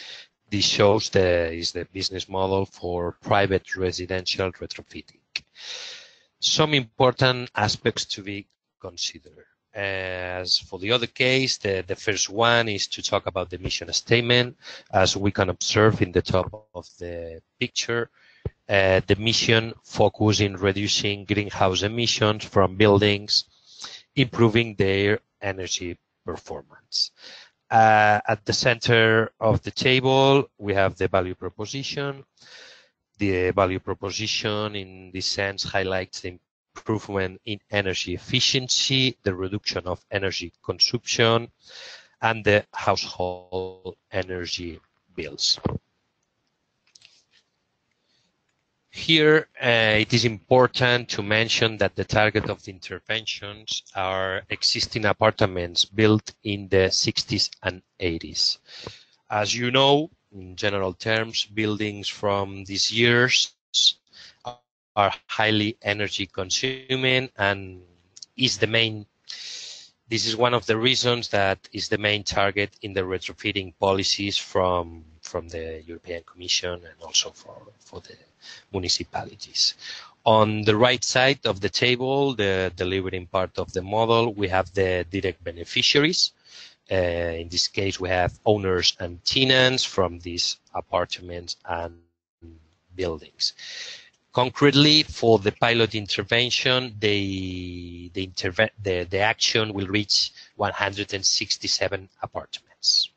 this shows the business model for private residential retrofitting. Some important aspects to be considered. As for the other case, the first one is to talk about the mission statement. As we can observe in the top of the picture, the mission focuses in reducing greenhouse emissions from buildings, improving their energy performance. At the center of the table, we have the value proposition. The value proposition, in this sense, highlights the improvement in energy efficiency, the reduction of energy consumption, and the household energy bills. Here, it is important to mention that the target of the interventions are existing apartments built in the 60s and 80s. As you know, in general terms, buildings from these years are highly energy consuming and this is one of the reasons that is the main target in the retrofitting policies from the European Commission and also for the municipalities. On the right side of the table, the delivering part of the model, we have the direct beneficiaries. In this case, we have owners and tenants from these apartments and buildings. Concretely, for the pilot intervention, the action will reach 167 apartments.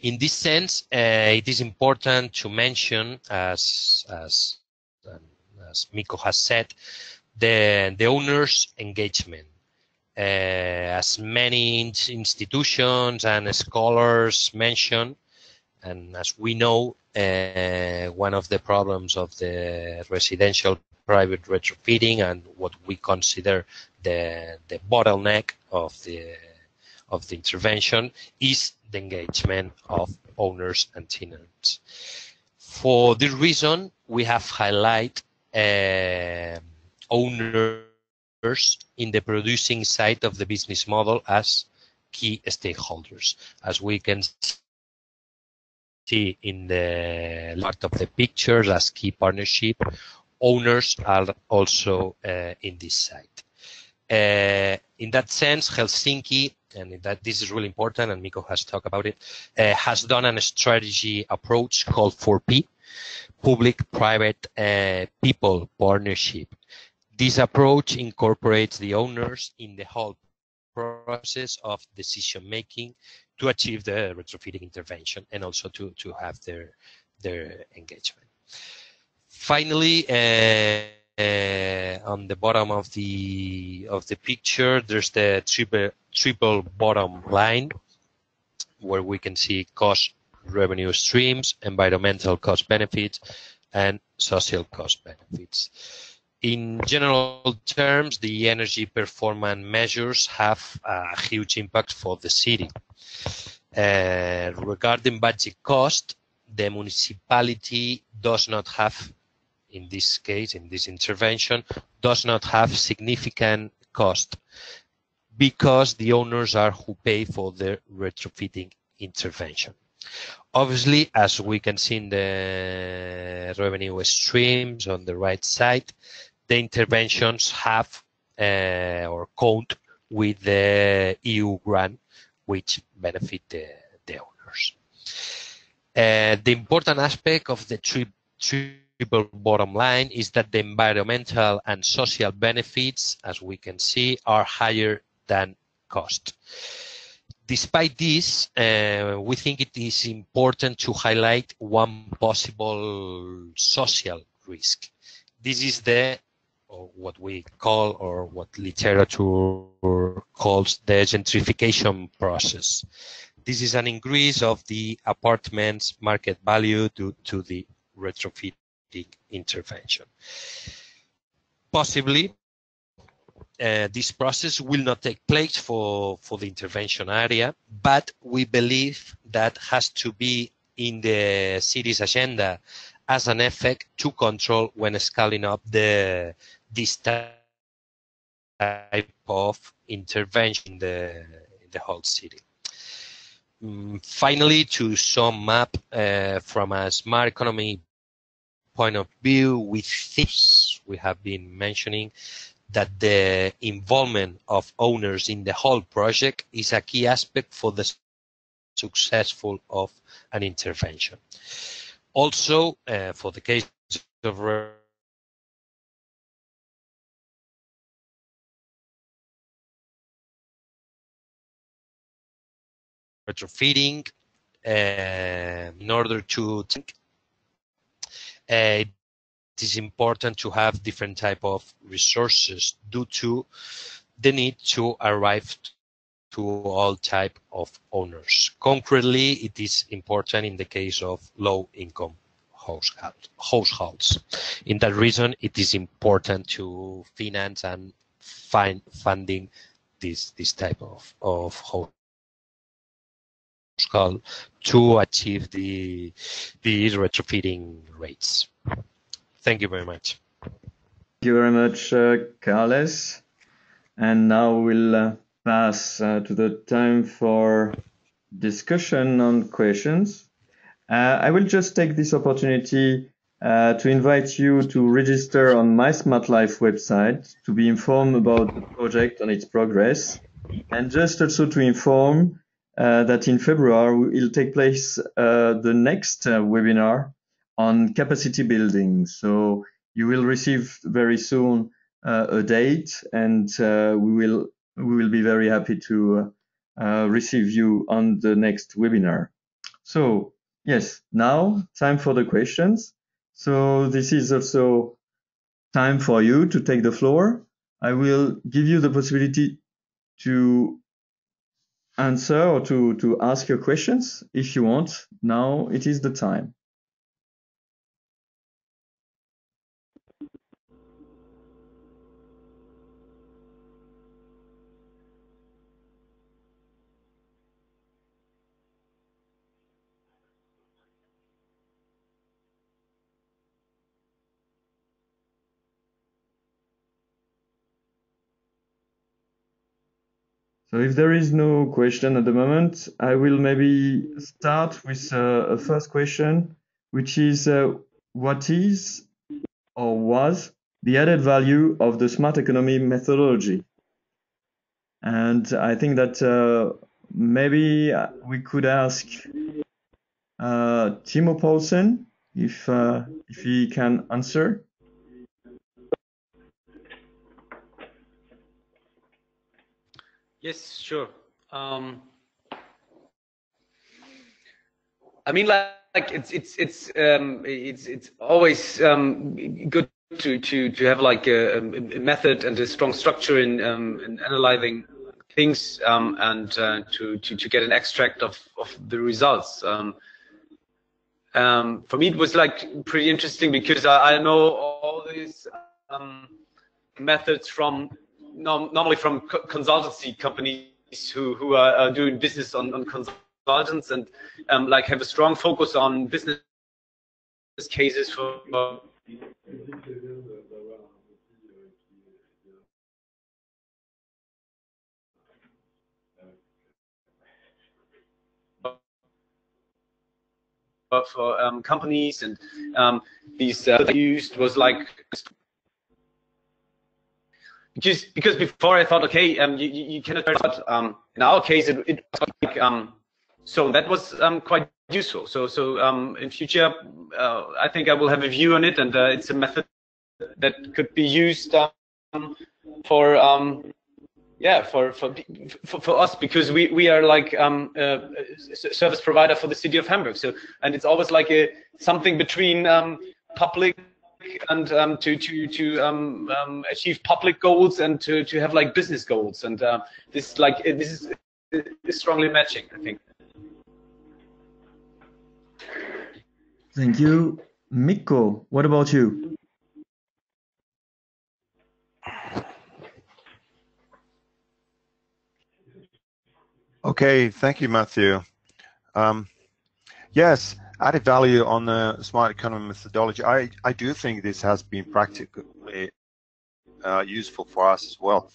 In this sense, it is important to mention, as Mikko has said, the owner's engagement. As many institutions and scholars mention, and as we know, one of the problems of the residential private retrofitting and what we consider the bottleneck of the intervention is the engagement of owners and tenants. For this reason, we have highlighted owners in the producing side of the business model as key stakeholders. As we can see in the part of the pictures as key partnership, owners are also in this side. In that sense, Helsinki, and this is really important, and Mikko has talked about it, has done a strategy approach called 4P, public-private people partnership. This approach incorporates the owners in the whole process of decision-making to achieve the retrofitting intervention and also to have their engagement. Finally, on the bottom of the picture, there's the triple bottom line where we can see cost revenue streams, environmental cost benefits, and social cost benefits. In general terms, the energy performance measures have a huge impact for the city. Regarding budget cost, the municipality does not have, in this case, in this intervention, does not have significant cost because the owners are who pay for the retrofitting intervention. Obviously, as we can see in the revenue streams on the right side, the interventions have or count with the EU grant, which benefit the owners. The important aspect of the triple bottom line is that the environmental and social benefits, as we can see, are higher than cost. Despite this, we think it is important to highlight one possible social risk. This is what we call, or what literature calls, the gentrification process. This is an increase of the apartment's market value due to the retrofitting intervention. Possibly, this process will not take place for the intervention area, but we believe that has to be in the city's agenda as an effect to control when scaling up this type of intervention in the whole city. Finally, to sum up, from a smart economy point of view, we have been mentioning that the involvement of owners in the whole project is a key aspect for the successful of an intervention. Also, for the case of retrofitting, in order to think, it is important to have different type of resources due to the need to arrive to all type of owners. Concretely, it is important in the case of low-income households. In that reason, it is important to finance and find funding this type of household to achieve the retrofitting rates. Thank you very much. Thank you very much, Carles. And now we'll pass to the time for discussion on questions. I will just take this opportunity to invite you to register on mySMARTLife website to be informed about the project and its progress, and just also to inform that in February will take place the next webinar on capacity building. So you will receive very soon a date, and we will be very happy to receive you on the next webinar. So yes, now time for the questions. So this is also time for you to take the floor. I will give you the possibility to answer or to ask your questions if you want. Now it is the time. So if there is no question at the moment, I will maybe start with a first question, which is what is or was the added value of the smart economy methodology? And I think that maybe we could ask Timo Poulsen if he can answer. Yes, sure. I mean, like it's always good to have like a method and a strong structure in analyzing things and to get an extract of the results. For me, it was like pretty interesting because I know all these methods from normally from consultancy companies who are doing business on consultants and like have a strong focus on business cases for companies, and these used was like because before I thought, okay, you cannot, but in our case it was like so that was quite useful. So in future I think I will have a view on it, and it's a method that could be used for us, because we are like a service provider for the city of Hamburg. So, and it's always like something between public and to achieve public goals and to have like business goals, and this is strongly matching, I think. Thank you. Mikko, what about you? Okay, thank you, Matthew. Yes, added value on the smart economy methodology. I do think this has been practically useful for us as well.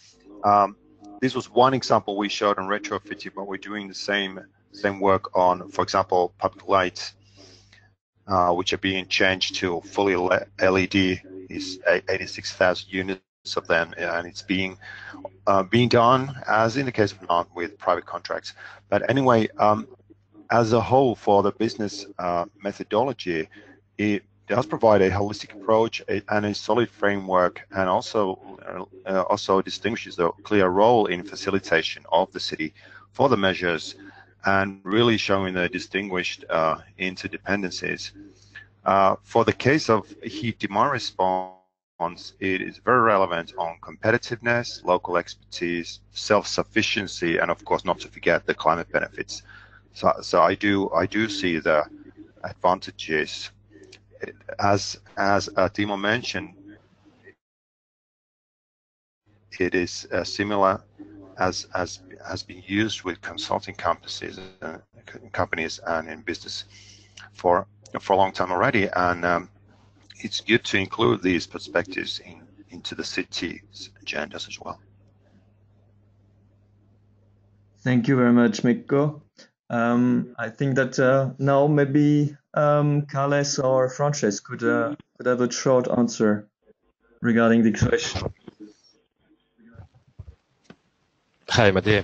This was one example we showed on retrofitting, but we're doing the same work on, for example, public lights, which are being changed to fully LED. Is 86,000 units of them, and it's being done, as in the case of Nantes, with private contracts. But anyway, as a whole, for the business methodology, it does provide a holistic approach and a solid framework, and also distinguishes a clear role in facilitation of the city for the measures, and really showing the distinguished interdependencies. For the case of heat demand response, it is very relevant on competitiveness, local expertise, self-sufficiency, and of course, not to forget the climate benefits. So I do see the advantages. As Timo mentioned, it is similar as has been used with consulting companies and in business for a long time already, and it's good to include these perspectives into the city's agendas as well. Thank you very much, Mikko. I think that now maybe Carles or Frances could have a short answer regarding the question. Hi, Mathieu.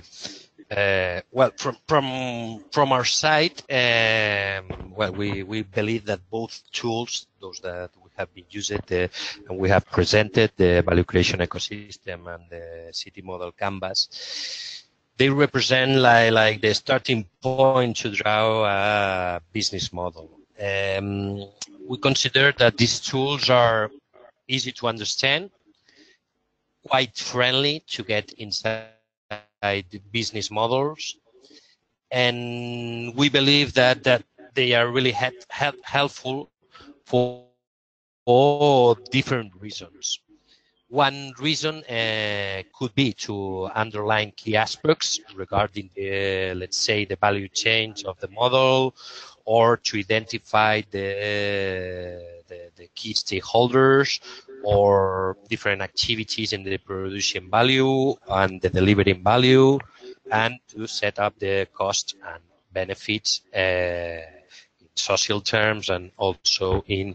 Well, from our side, well, we believe that both tools, those that we have been using, and we have presented, the value creation ecosystem and the city model canvas, they represent like the starting point to draw a business model. We consider that these tools are easy to understand, quite friendly to get inside the business models, and we believe that they are really helpful for different reasons. One reason could be to underline key aspects regarding the, let's say, the value chain of the model, or to identify the key stakeholders or different activities in the producing value and the delivering value, and to set up the cost and benefits in social terms and also in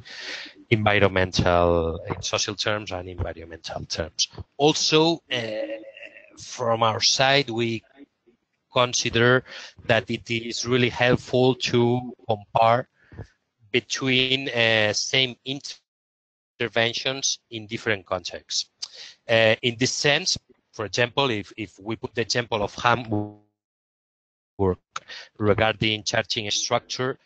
social terms and environmental terms. Also, from our side, we consider that it is really helpful to compare between same interventions in different contexts. In this sense, for example, if we put the example of Hamburg regarding charging structure,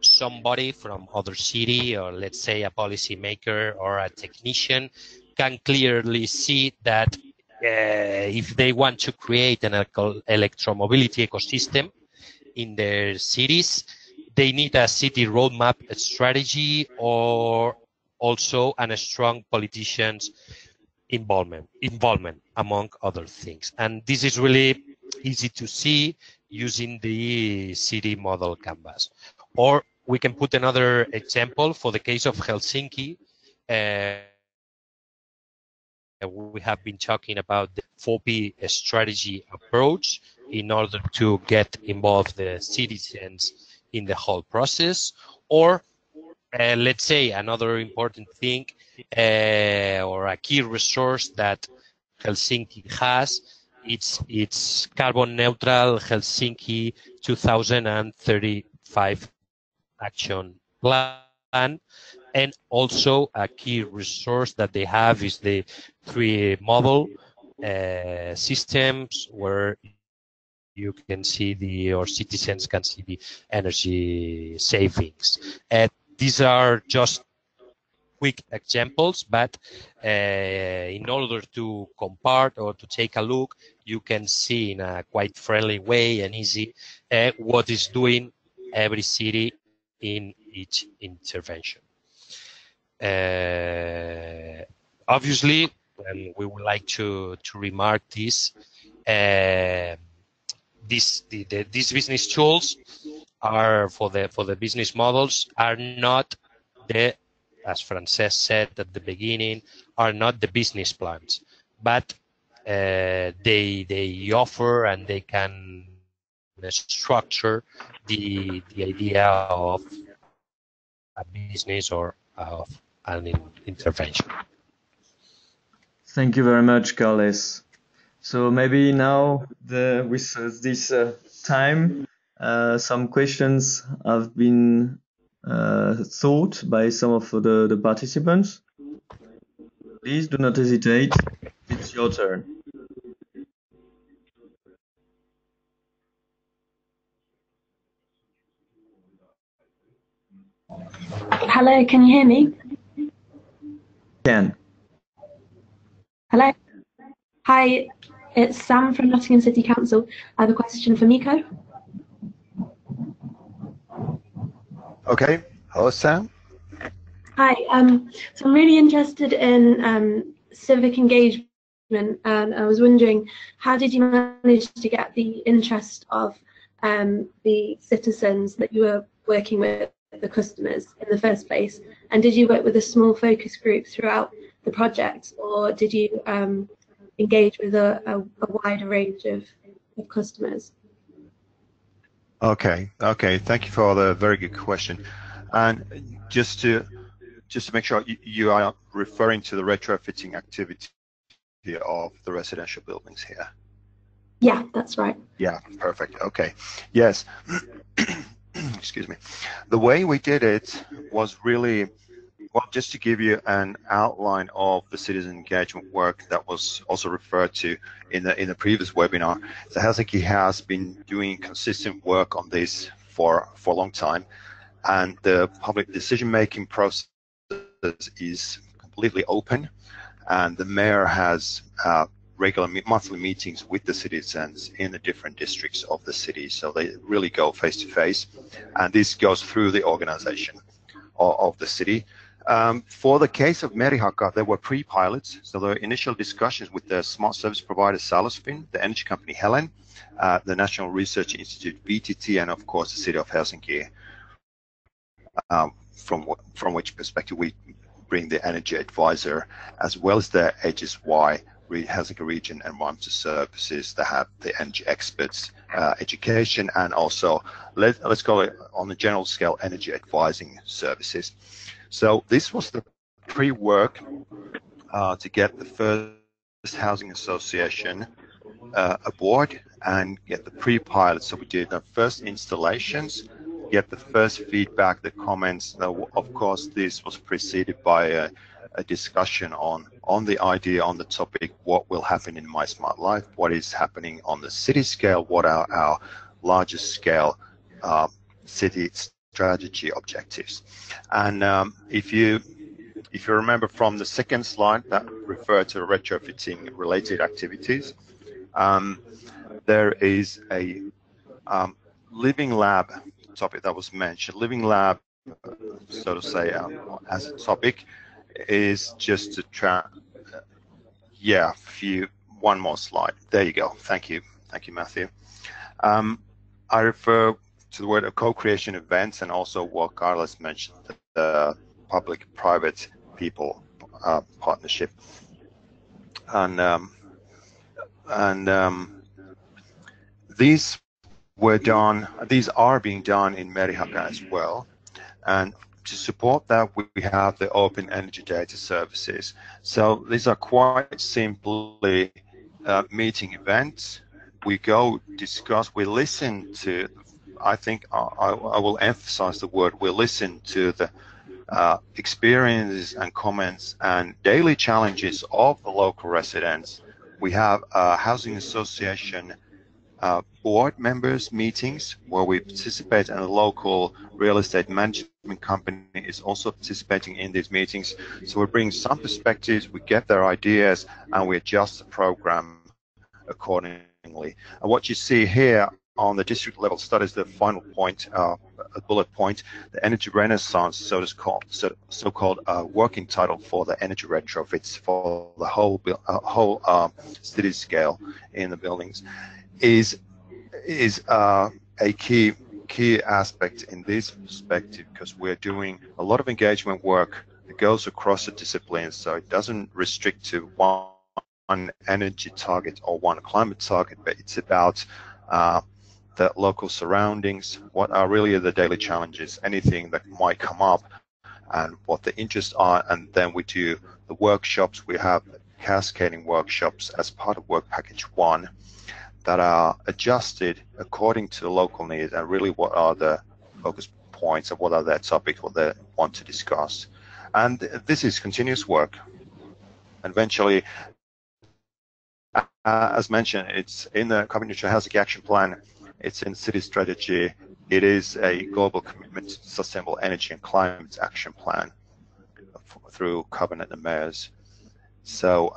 somebody from other city, or let's say a policymaker or a technician, can clearly see that if they want to create an electromobility ecosystem in their cities, they need a city roadmap strategy, or also a strong politicians involvement among other things. And this is really easy to see using the city model canvas. Or we can put another example for the case of Helsinki. We have been talking about the 4P strategy approach in order to get involved the citizens in the whole process. Or let's say another important thing, or a key resource that Helsinki has, it's carbon neutral Helsinki 2035 action plan. And also a key resource that they have is the 3 model systems, where you can see or citizens can see the energy savings. These are just quick examples, but in order to compare or to take a look, you can see in a quite friendly way and easy what is doing every city in each intervention. Obviously, and we would like to remark this, these business tools are for the business models are not the, as Frances said at the beginning, are not the business plans, but they offer and they can structure the idea of a business or of an intervention. Thank you very much, Carles. So maybe now with this time, some questions have been thought by some of the participants. Please do not hesitate. It's your turn. Hello, can you hear me? Can. Hello. Hi, it's Sam from Nottingham City Council. I have a question for Mikko. Okay. Hello, Sam. Hi. So I'm really interested in civic engagement, and I was wondering, how did you manage to get the interest of the citizens that you were working with, the customers, in the first place? And did you work with a small focus group throughout the project, or did you engage with a wider range of customers? Okay. Thank you for the very good question. And just to make sure, you are referring to the retrofitting activity of the residential buildings here. Yeah, that's right. Yeah, perfect. Okay. Yes. Excuse me. The way we did it was really, well, just to give you an outline of the citizen engagement work that was also referred to in the previous webinar. So Helsinki has been doing consistent work on this for a long time, and the public decision-making process is completely open, and the mayor has regular monthly meetings with the citizens in the different districts of the city, so they really go face to face, and this goes through the organization of the city. For the case of Merihaka, there were pre-pilots, so there were initial discussions with the smart service provider Salosfin, the energy company Helen, the National Research Institute VTT, and of course the city of Helsinki, from which perspective we bring the energy advisor, as well as the HSY, Helsinki Region Environmental Services, that have the energy experts education, and also, let's call it on the general scale, energy advising services. So this was the pre-work to get the first housing association aboard and get the pre-pilot. So we did the first installations, get the first feedback, the comments. Of course, this was preceded by a discussion on the idea, on the topic, what will happen in mySMARTLife, what is happening on the city scale, what are our largest scale city strategy objectives. And if you remember from the second slide that referred to retrofitting related activities, there is a living lab topic that was mentioned. Living lab, so to say, as a topic, is just to try. One more slide. There you go. Thank you, Matthew. I refer to the word of co-creation events, and also what Carlos mentioned, the public-private people partnership, and these are being done in Merihaka as well. And to support that, we have the open energy data services. So these are quite simply meeting events. We go discuss, we listen to, I think I will emphasize the word, we listen to the experiences and comments and daily challenges of the local residents. We have a housing association board members meetings where we participate, and a local real estate management company is also participating in these meetings. So we bring some perspectives, we get their ideas, and we adjust the program accordingly. And what you see here on the district level studies, the final point, a bullet point, the energy renaissance, so-called working title for the energy retrofits for the whole city scale in the buildings, is a key aspect in this perspective, because we're doing a lot of engagement work that goes across the disciplines, so it doesn't restrict to one energy target or one climate target, but it's about the local surroundings, what are really the daily challenges, anything that might come up, and what the interests are. And then we do the workshops. We have cascading workshops as part of work package 1 that are adjusted according to the local needs, and really what are the focus points, and what are their topics, what they want to discuss. And this is continuous work. Eventually, as mentioned, it's in the Carbon Neutral Helsinki Action Plan, it's in city strategy, it is a global commitment to sustainable energy and climate action plan through Covenant and Mayors. So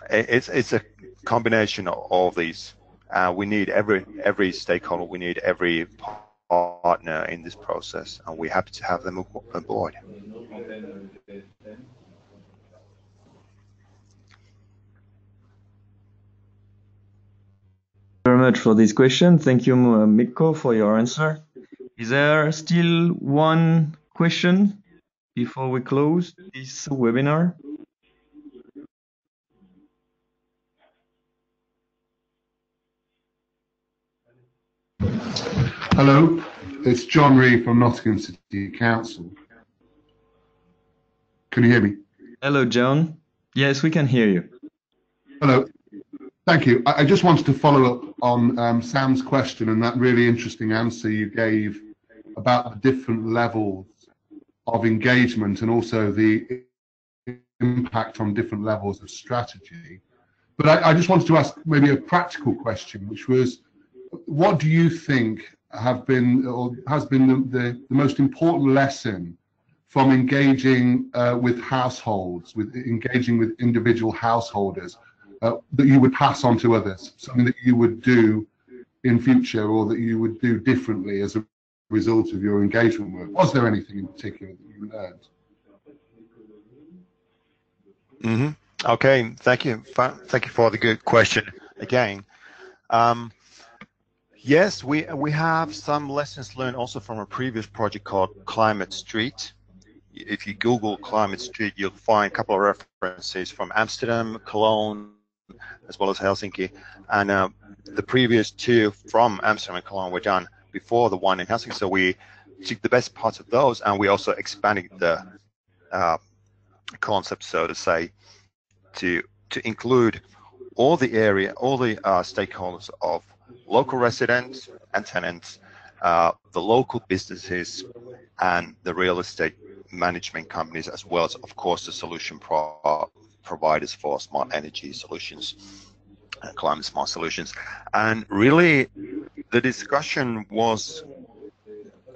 it's a combination of all these. We need every stakeholder, we need every partner in this process, and we're happy to have them on board. Very much for this question. Thank you, Mikko, for your answer. Is there still one question before we close this webinar? Hello, it's John Ree from Nottingham City Council. Can you hear me? Hello, John. Yes, we can hear you. Hello. Thank you. I just wanted to follow up on Sam's question and that really interesting answer you gave about the different levels of engagement and also the impact on different levels of strategy. But I just wanted to ask maybe a practical question, which was, what do you think have been or has been the most important lesson from engaging with households, with engaging with individual householders, that you would pass on to others, something that you would do in future or that you would do differently as a result of your engagement work? Was there anything in particular that you learned? Okay, thank you. Thank you for the good question again. Yes, we have some lessons learned also from a previous project called Climate Street. If you Google Climate Street, you'll find a couple of references from Amsterdam, Cologne, as well as Helsinki. And the previous two from Amsterdam and Cologne were done before the one in Helsinki. So we took the best parts of those, and we also expanded the concept, so to say, to include all the stakeholders of local residents and tenants, the local businesses, and the real estate management companies, as well as, of course, the solution providers for smart energy solutions and climate smart solutions. And really, the discussion was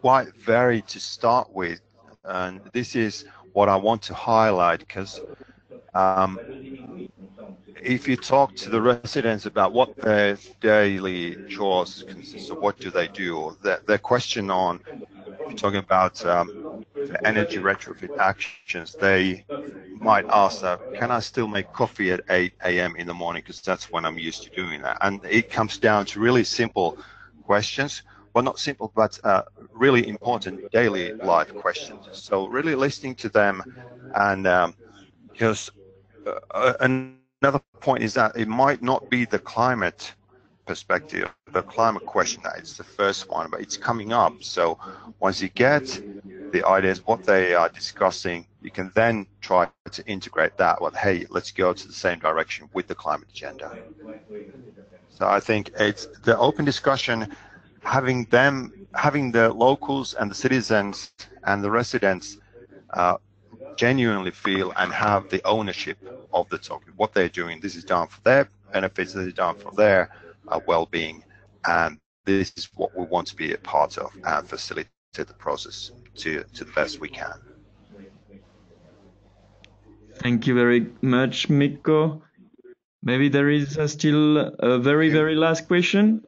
quite varied to start with, and this is what I want to highlight, because if you talk to the residents about what their daily chores consist of, what do they do, or their question on, if you're talking about the energy retrofit actions, they might ask, can I still make coffee at 8 a.m. in the morning, because that's when I'm used to doing that. And it comes down to really simple questions, well, not simple, but really important daily life questions. So really listening to them, and because another point is that it might not be the climate perspective, the climate question that it's the first one, but it's coming up. So once you get the ideas, what they are discussing, you can then try to integrate that with, hey, let's go to the same direction with the climate agenda. So I think it's the open discussion, having the locals and the citizens and the residents genuinely feel and have the ownership of the topic, what they're doing. This is done for their benefits, this is done for their well-being, and this is what we want to be a part of and facilitate the process to the best we can. Thank you very much, Mikko. Maybe there is still a very last question.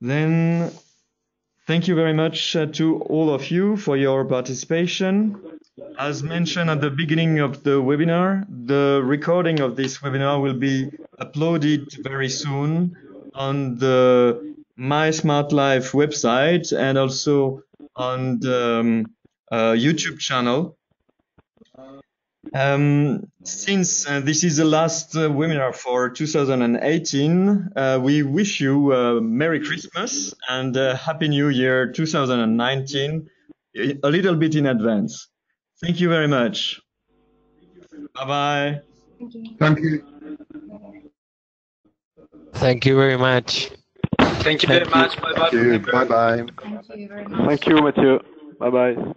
Then thank you very much to all of you for your participation. As mentioned at the beginning of the webinar, the recording of this webinar will be uploaded very soon on the mySMARTLife website and also on the YouTube channel. Since this is the last webinar for 2018, we wish you a Merry Christmas and a Happy New Year 2019, a little bit in advance. Thank you very much. Bye-bye. Thank you. Thank you. Thank you very much. Thank you very much. Bye-bye. Bye-bye. Thank you very much. Thank you, Mathieu. Bye-bye.